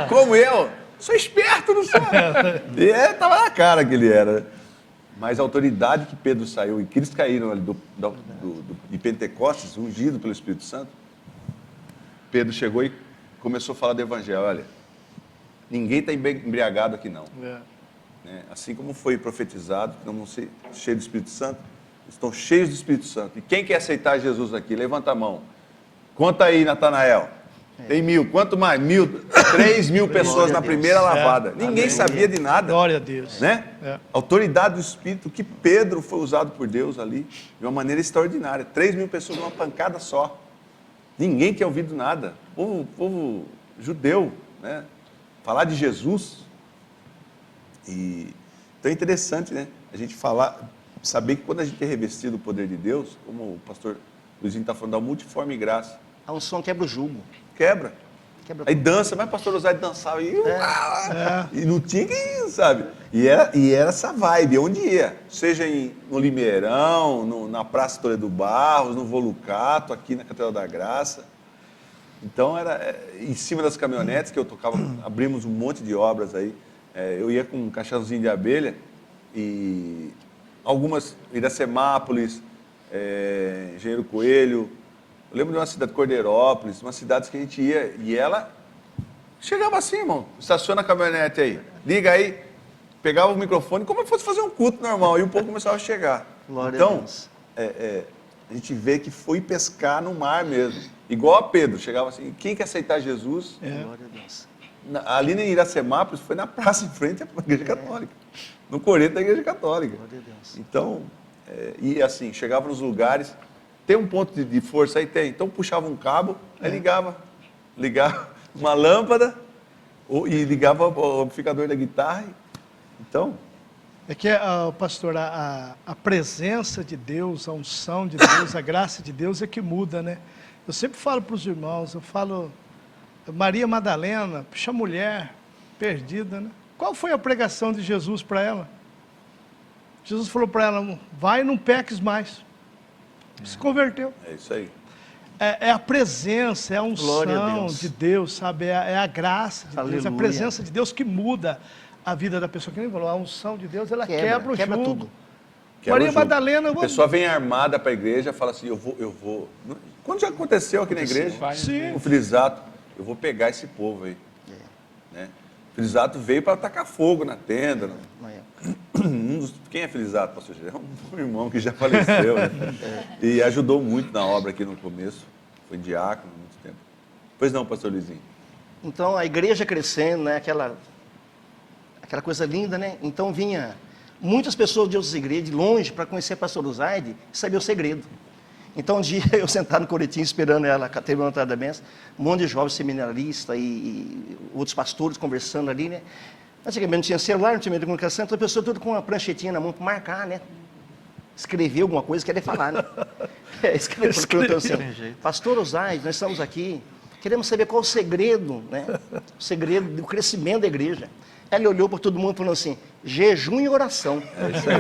Speaker 2: Como eu, sou esperto, não sou. E estava na cara que ele era. Mas a autoridade que Pedro saiu e que eles caíram ali de Pentecostes, ungido pelo Espírito Santo, Pedro chegou e começou a falar do Evangelho. Olha, ninguém está embriagado aqui não. Né? Assim como foi profetizado, que não vão ser cheios do Espírito Santo, estão cheios do Espírito Santo. E quem quer aceitar Jesus aqui? Levanta a mão. Conta aí, Natanael. Tem 1.000. Quanto mais? 3.000 pessoas na primeira lavada. Ninguém sabia de nada.
Speaker 5: Glória a Deus.
Speaker 2: Né? Autoridade do Espírito, que Pedro foi usado por Deus ali, de uma maneira extraordinária. 3.000 pessoas numa pancada só. Ninguém tinha ouvido nada. Povo judeu, né? Falar de Jesus. Então é interessante, né? A gente saber que quando a gente é revestido do poder de Deus, como o pastor Luizinho está falando, da multiforme graça.
Speaker 6: A unção quebra o jugo.
Speaker 2: Quebra. Aí dança, mas o pastor Osório dançava e não tinha quem, sabe? E era essa vibe, onde ia. Seja no Limeirão, na Praça Toledo Barros, no Volucato, aqui na Catedral da Graça. Então era em cima das caminhonetes que eu tocava, abrimos um monte de obras aí. Eu ia com um caixãozinho de abelha e algumas, Iracemápolis, Engenheiro Coelho. Eu lembro de uma cidade, Cordeirópolis, umas cidades que a gente ia e ela chegava assim, irmão, estaciona a caminhonete aí, liga aí, pegava o microfone, como se fosse fazer um culto normal, e o povo começava a chegar.
Speaker 6: Glória
Speaker 2: então,
Speaker 6: a Deus.
Speaker 2: A gente vê que foi pescar no mar mesmo, igual a Pedro, chegava assim, quem quer aceitar Jesus?
Speaker 6: Glória a Deus.
Speaker 2: Ali em Iracemápolis, foi na praça em frente à Igreja Católica, no coreto da Igreja Católica.
Speaker 6: Glória a Deus.
Speaker 2: Então, e assim, chegava nos lugares. Tem um ponto de força aí? Tem. Então puxava um cabo, aí ligava uma lâmpada e ligava o amplificador da guitarra. Então...
Speaker 5: É que, pastor, a presença de Deus, a unção de Deus, a graça de Deus é que muda, né? Eu sempre falo para os irmãos, eu falo, Maria Madalena, puxa, mulher perdida, né? Qual foi a pregação de Jesus para ela? Jesus falou para ela, vai e não peques mais. Se converteu.
Speaker 2: É isso aí.
Speaker 5: É a presença, é a unção de Deus, sabe? É a graça de Deus, é a presença de Deus que muda a vida da pessoa. Que nem falou, a unção de Deus, ela quebra o jugo.
Speaker 6: Tudo.
Speaker 5: Maria Madalena...
Speaker 2: A pessoa vem armada para a igreja e fala assim, eu vou... Quando já aconteceu aqui na igreja, o Frisato, eu vou pegar esse povo aí. Né? O Frisato veio para tacar fogo na tenda. Quem é Frisato, pastor? É um irmão que já faleceu. Né? E ajudou muito na obra aqui no começo. Foi diácono há muito tempo. Pois não, pastor Luizinho?
Speaker 6: Então, a igreja crescendo, né? Aquela coisa linda, né? Então, vinha muitas pessoas de outras igrejas, de longe, para conhecer a pastora Uzaide e saber o segredo. Então, um dia, eu sentado no coretinho, esperando ela ter uma entrada da benção, um monte de jovens seminaristas e outros pastores conversando ali, né? Antigamente não tinha celular, não tinha meio de comunicação, então a pessoa tudo com uma pranchetinha na mão para marcar, né? Escrever alguma coisa, querer falar, né? Escrever assim, pastor Uzaide, nós estamos aqui, queremos saber qual o segredo, né? O segredo do crescimento da igreja. Ela olhou para todo mundo e falou assim, jejum e oração.
Speaker 2: É isso aí.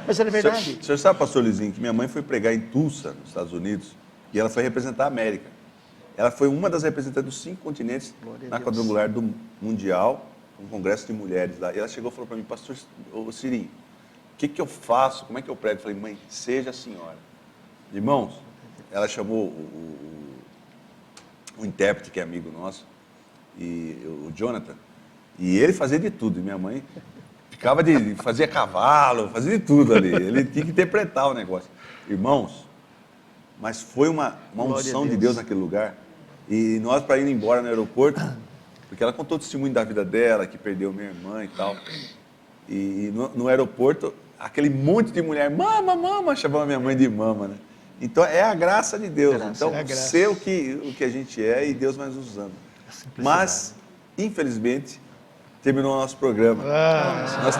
Speaker 6: Mas era verdade.
Speaker 2: O senhor sabe, pastor Luizinho, que minha mãe foi pregar em Tulsa, nos Estados Unidos, e ela foi representar a América. Ela foi uma das representantes dos 5 continentes na quadrangular do Mundial, um congresso de mulheres lá. E ela chegou e falou para mim, pastor Cirinho, o que eu faço? Como é que eu prego? Eu falei, mãe, seja a senhora. Irmãos, ela chamou o intérprete, que é amigo nosso, e o Jonathan, e ele fazia de tudo. E minha mãe fazia cavalo, fazia de tudo ali. Ele tinha que interpretar o negócio. Irmãos, mas foi uma unção de Deus naquele lugar. E nós, para ir embora no aeroporto, porque ela contou o testemunho da vida dela, que perdeu minha irmã e tal. E no aeroporto, aquele monte de mulher, mama, mama, chamava minha mãe de mama, né? Então é a graça de Deus. Então, ser o que a gente é e Deus vai nos usando. Mas, infelizmente, terminou o nosso programa. Nós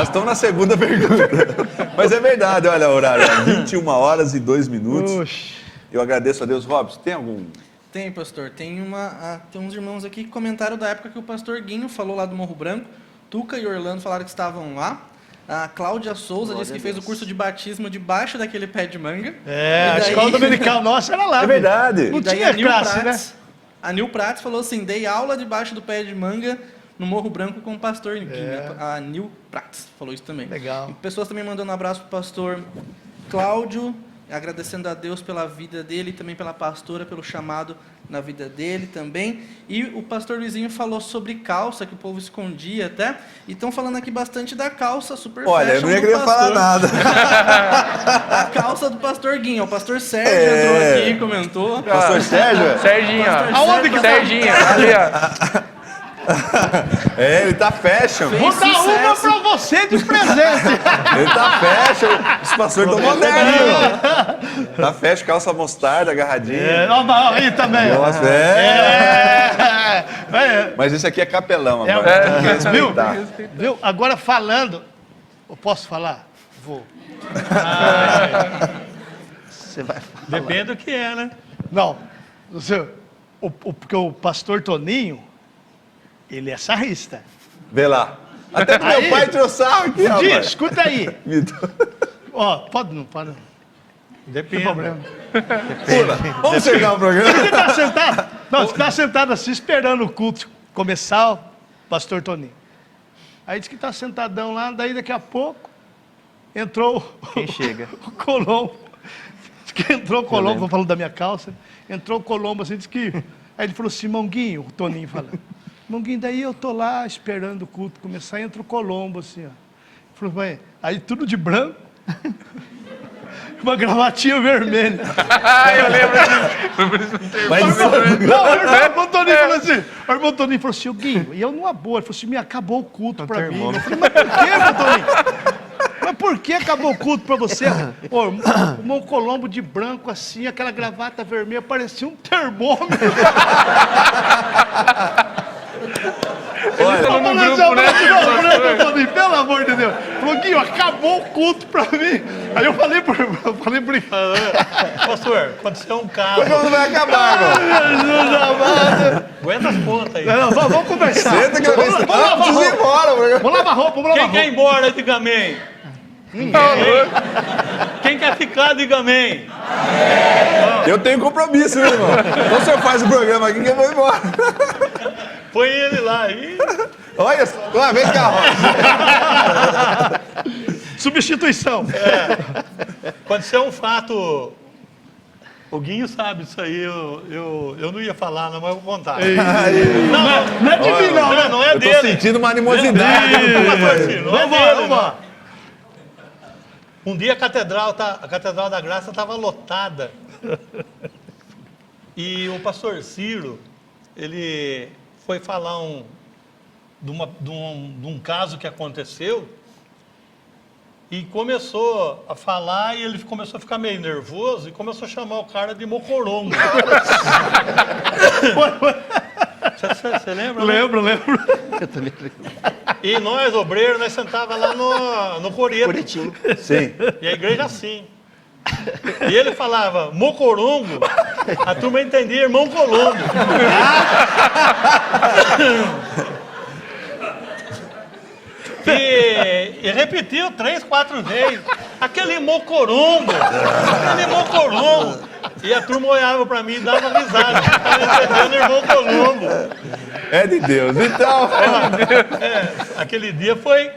Speaker 2: estamos na segunda pergunta. Mas é verdade, olha o horário, 21h02. Eu agradeço a Deus. Robson, tem algum...
Speaker 7: Tem, pastor. Tem uns irmãos aqui que comentaram da época que o pastor Guinho falou lá do Morro Branco. Tuca e Orlando falaram que estavam lá. A Cláudia Souza disse que fez o curso de batismo debaixo daquele pé de manga.
Speaker 5: A escola dominical nossa era lá.
Speaker 2: É verdade.
Speaker 5: Não
Speaker 7: E daí
Speaker 5: tinha
Speaker 7: a Nil
Speaker 5: classe,
Speaker 7: Prats,
Speaker 5: né?
Speaker 7: A Nil Prats falou assim, dei aula debaixo do pé de manga no Morro Branco com o pastor Guinho. A Nil Prats falou isso também.
Speaker 5: Legal.
Speaker 7: E pessoas também mandando um abraço pro pastor Cláudio, agradecendo a Deus pela vida dele e também pela pastora, pelo chamado na vida dele também. E o pastor Luizinho falou sobre calça, que o povo escondia até. E estão falando aqui bastante da calça super
Speaker 2: Olha, eu
Speaker 7: fashion
Speaker 2: não ia
Speaker 7: do
Speaker 2: querer falar
Speaker 7: pastor.
Speaker 2: nada.
Speaker 7: A calça do pastor Guinho. O pastor Sérgio entrou aqui e comentou.
Speaker 2: Pastor Sérgio?
Speaker 1: Serginho, ó.
Speaker 5: Aonde que tá?
Speaker 1: Serginho, ali, ó.
Speaker 2: Ele tá fashion.
Speaker 5: Vou dar uma pra você de presente.
Speaker 2: Ele tá fashion. Os pastores estão modernos. Tá fashion, calça mostarda, agarradinha.
Speaker 5: Aí também.
Speaker 2: Nossa, Mas esse aqui é capelão agora. Tem que respeitar.
Speaker 5: Viu? Agora falando, eu posso falar? Vou.
Speaker 6: Você vai falar.
Speaker 3: Depende do que é, né?
Speaker 5: Não, porque o pastor Toninho, ele é sarrista.
Speaker 2: Vê lá. Até meu
Speaker 5: Aí,
Speaker 2: pai tirou sarro aqui,
Speaker 5: Um dia,
Speaker 2: rapaz.
Speaker 5: escuta aí.
Speaker 2: Vitor.
Speaker 5: Ó, pode não, pode não.
Speaker 3: Depende.
Speaker 5: Tem problema.
Speaker 2: Pula. Vamos terminar o programa?
Speaker 5: Você tá sentado? Não, você tá sentado assim, esperando o culto começar, o pastor Toninho. Aí diz que tá sentadão lá, daí daqui a pouco entrou
Speaker 4: Quem chega?
Speaker 5: o Colombo. Diz que entrou o Colombo, vou falando da minha calça. Entrou o Colombo assim, disse que. Aí ele falou assim, Monguinho, o Toninho falando. Monguinho, daí eu tô lá esperando o culto começar, entra o Colombo assim, ó. Falou, mãe, aí tudo de branco. Uma gravatinha vermelha.
Speaker 1: Eu lembro disso.
Speaker 2: Mas
Speaker 5: Não, o irmão Toninho falou assim, o irmão Toninho falou assim, o Guinho, e eu numa boa, ele falou assim, me acabou o culto pra mim. Eu falei, mas por que, irmão Toninho? Mas por que acabou o culto pra você? Pô, o irmão Colombo de branco assim, aquela gravata vermelha, parecia um termômetro.
Speaker 2: olha,
Speaker 5: Pelo amor de Deus. Falou, Guinho, acabou o culto pra mim. Aí eu falei brincando.
Speaker 3: Pastor, aconteceu um caso.
Speaker 2: não vai acabar, mano.
Speaker 5: Jesus amado.
Speaker 3: Aguenta as pontas aí.
Speaker 5: Não, vamos conversar.
Speaker 2: Senta que eu vou
Speaker 5: Vamos lavar
Speaker 2: preciso ir
Speaker 5: roupa.
Speaker 2: embora.
Speaker 5: Vamos lavar roupa, vamos
Speaker 3: Quem
Speaker 5: lavar
Speaker 3: quer ir
Speaker 5: roupa.
Speaker 3: embora, diga amém. Quem quer ficar, diga amém.
Speaker 2: Eu tenho compromisso, meu irmão. Então o senhor faz o programa aqui que eu vou embora.
Speaker 3: Põe ele lá aí.
Speaker 2: Olha, vem cá, Robson.
Speaker 5: Substituição.
Speaker 3: Aconteceu um fato. O Guinho sabe disso aí. Eu não ia falar, não, mas eu vou contar.
Speaker 5: Não é de mim, não, né?
Speaker 3: Não é
Speaker 2: Eu tô
Speaker 3: dele.
Speaker 2: sentindo uma animosidade.
Speaker 3: Não é dele,
Speaker 5: Vamos lá.
Speaker 3: Um dia a Catedral da Graça estava lotada. E o pastor Ciro, ele foi falar de um caso que aconteceu e começou a falar e ele começou a ficar meio nervoso e começou a chamar o cara de mocorongo. Você lembra? né?
Speaker 5: Lembro.
Speaker 6: Eu também lembro.
Speaker 3: E nós, obreiros, nós sentávamos lá no coreto.
Speaker 6: Coretinho.
Speaker 2: Sim.
Speaker 3: E a igreja assim. E ele falava, mocorongo, a turma entendia irmão Colombo. E repetiu 3, 4 vezes. Aquele mocorongo. E a turma olhava pra mim e dava risada. Estava entendendo irmão Colombo.
Speaker 2: É de Deus. Então,
Speaker 3: Aquele dia foi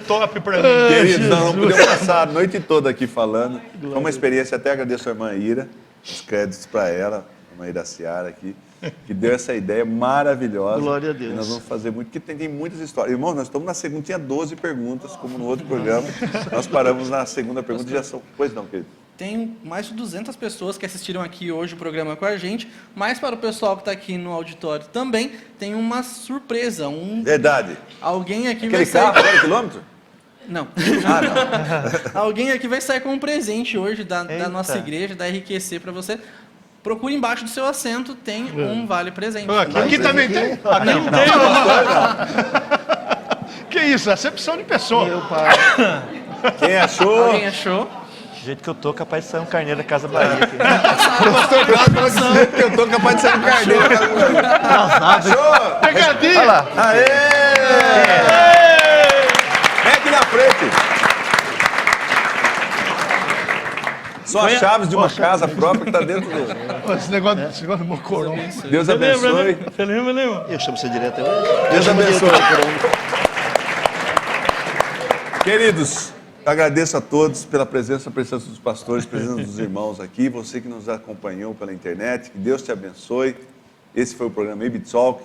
Speaker 3: top pra mim.
Speaker 2: queridos, nós não podemos passar a noite toda aqui falando. Foi uma experiência, até agradeço a irmã Ira, os créditos para ela, a irmã Ira Seara aqui, que deu essa ideia maravilhosa.
Speaker 6: Glória a Deus.
Speaker 2: E nós vamos fazer muito, porque tem muitas histórias. Irmão, nós estamos na segunda, tinha 12 perguntas, como no outro programa. Nós paramos na segunda pergunta e já são... Pois não, querido.
Speaker 7: tem mais de 200 pessoas que assistiram aqui hoje o programa com a gente, mas para o pessoal que está aqui no auditório também, tem uma surpresa.
Speaker 2: Verdade.
Speaker 7: Alguém aqui
Speaker 2: Aquele
Speaker 7: vai sair...
Speaker 2: carro, 40 quilômetros?
Speaker 7: Não.
Speaker 2: Ah, não.
Speaker 7: Alguém aqui vai sair com um presente hoje da
Speaker 4: Eita.
Speaker 7: nossa igreja, da RQC, para você. Procure embaixo do seu assento, tem um vale presente.
Speaker 5: Aqui também tem. Aqui não tem. Que isso? Acepção de pessoa.
Speaker 6: Meu pai.
Speaker 2: Quem achou?
Speaker 7: Alguém achou?
Speaker 4: Do jeito que eu tô, capaz de sair um carneiro da Casa Bahia aqui.
Speaker 2: O pastor Cláudio falou desse jeito que eu tô capaz de ser um carneiro. Achou?
Speaker 5: Pegadinha.
Speaker 4: Olha lá.
Speaker 2: Aê! Vem aqui na frente. São as chaves de uma casa própria que está dentro do...
Speaker 5: Esse negócio do mocorão.
Speaker 2: Deus
Speaker 3: Você lembra,
Speaker 2: abençoe.
Speaker 3: né? Você lembra?
Speaker 6: Eu chamo você direto hoje.
Speaker 2: Deus abençoe. Queridos, agradeço a todos pela presença dos pastores, presença dos irmãos aqui, você que nos acompanhou pela internet, que Deus te abençoe. Esse foi o programa Ib Talk,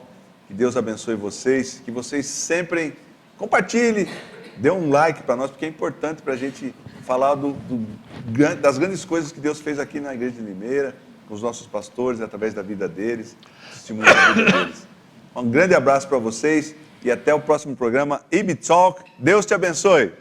Speaker 2: que Deus abençoe vocês, que vocês sempre compartilhem, dê um like para nós, porque é importante para a gente falar das grandes coisas que Deus fez aqui na Igreja de Limeira, com os nossos pastores, através da vida deles, testemunho da vida deles. Um grande abraço para vocês e até o próximo programa Ib Talk. Deus te abençoe.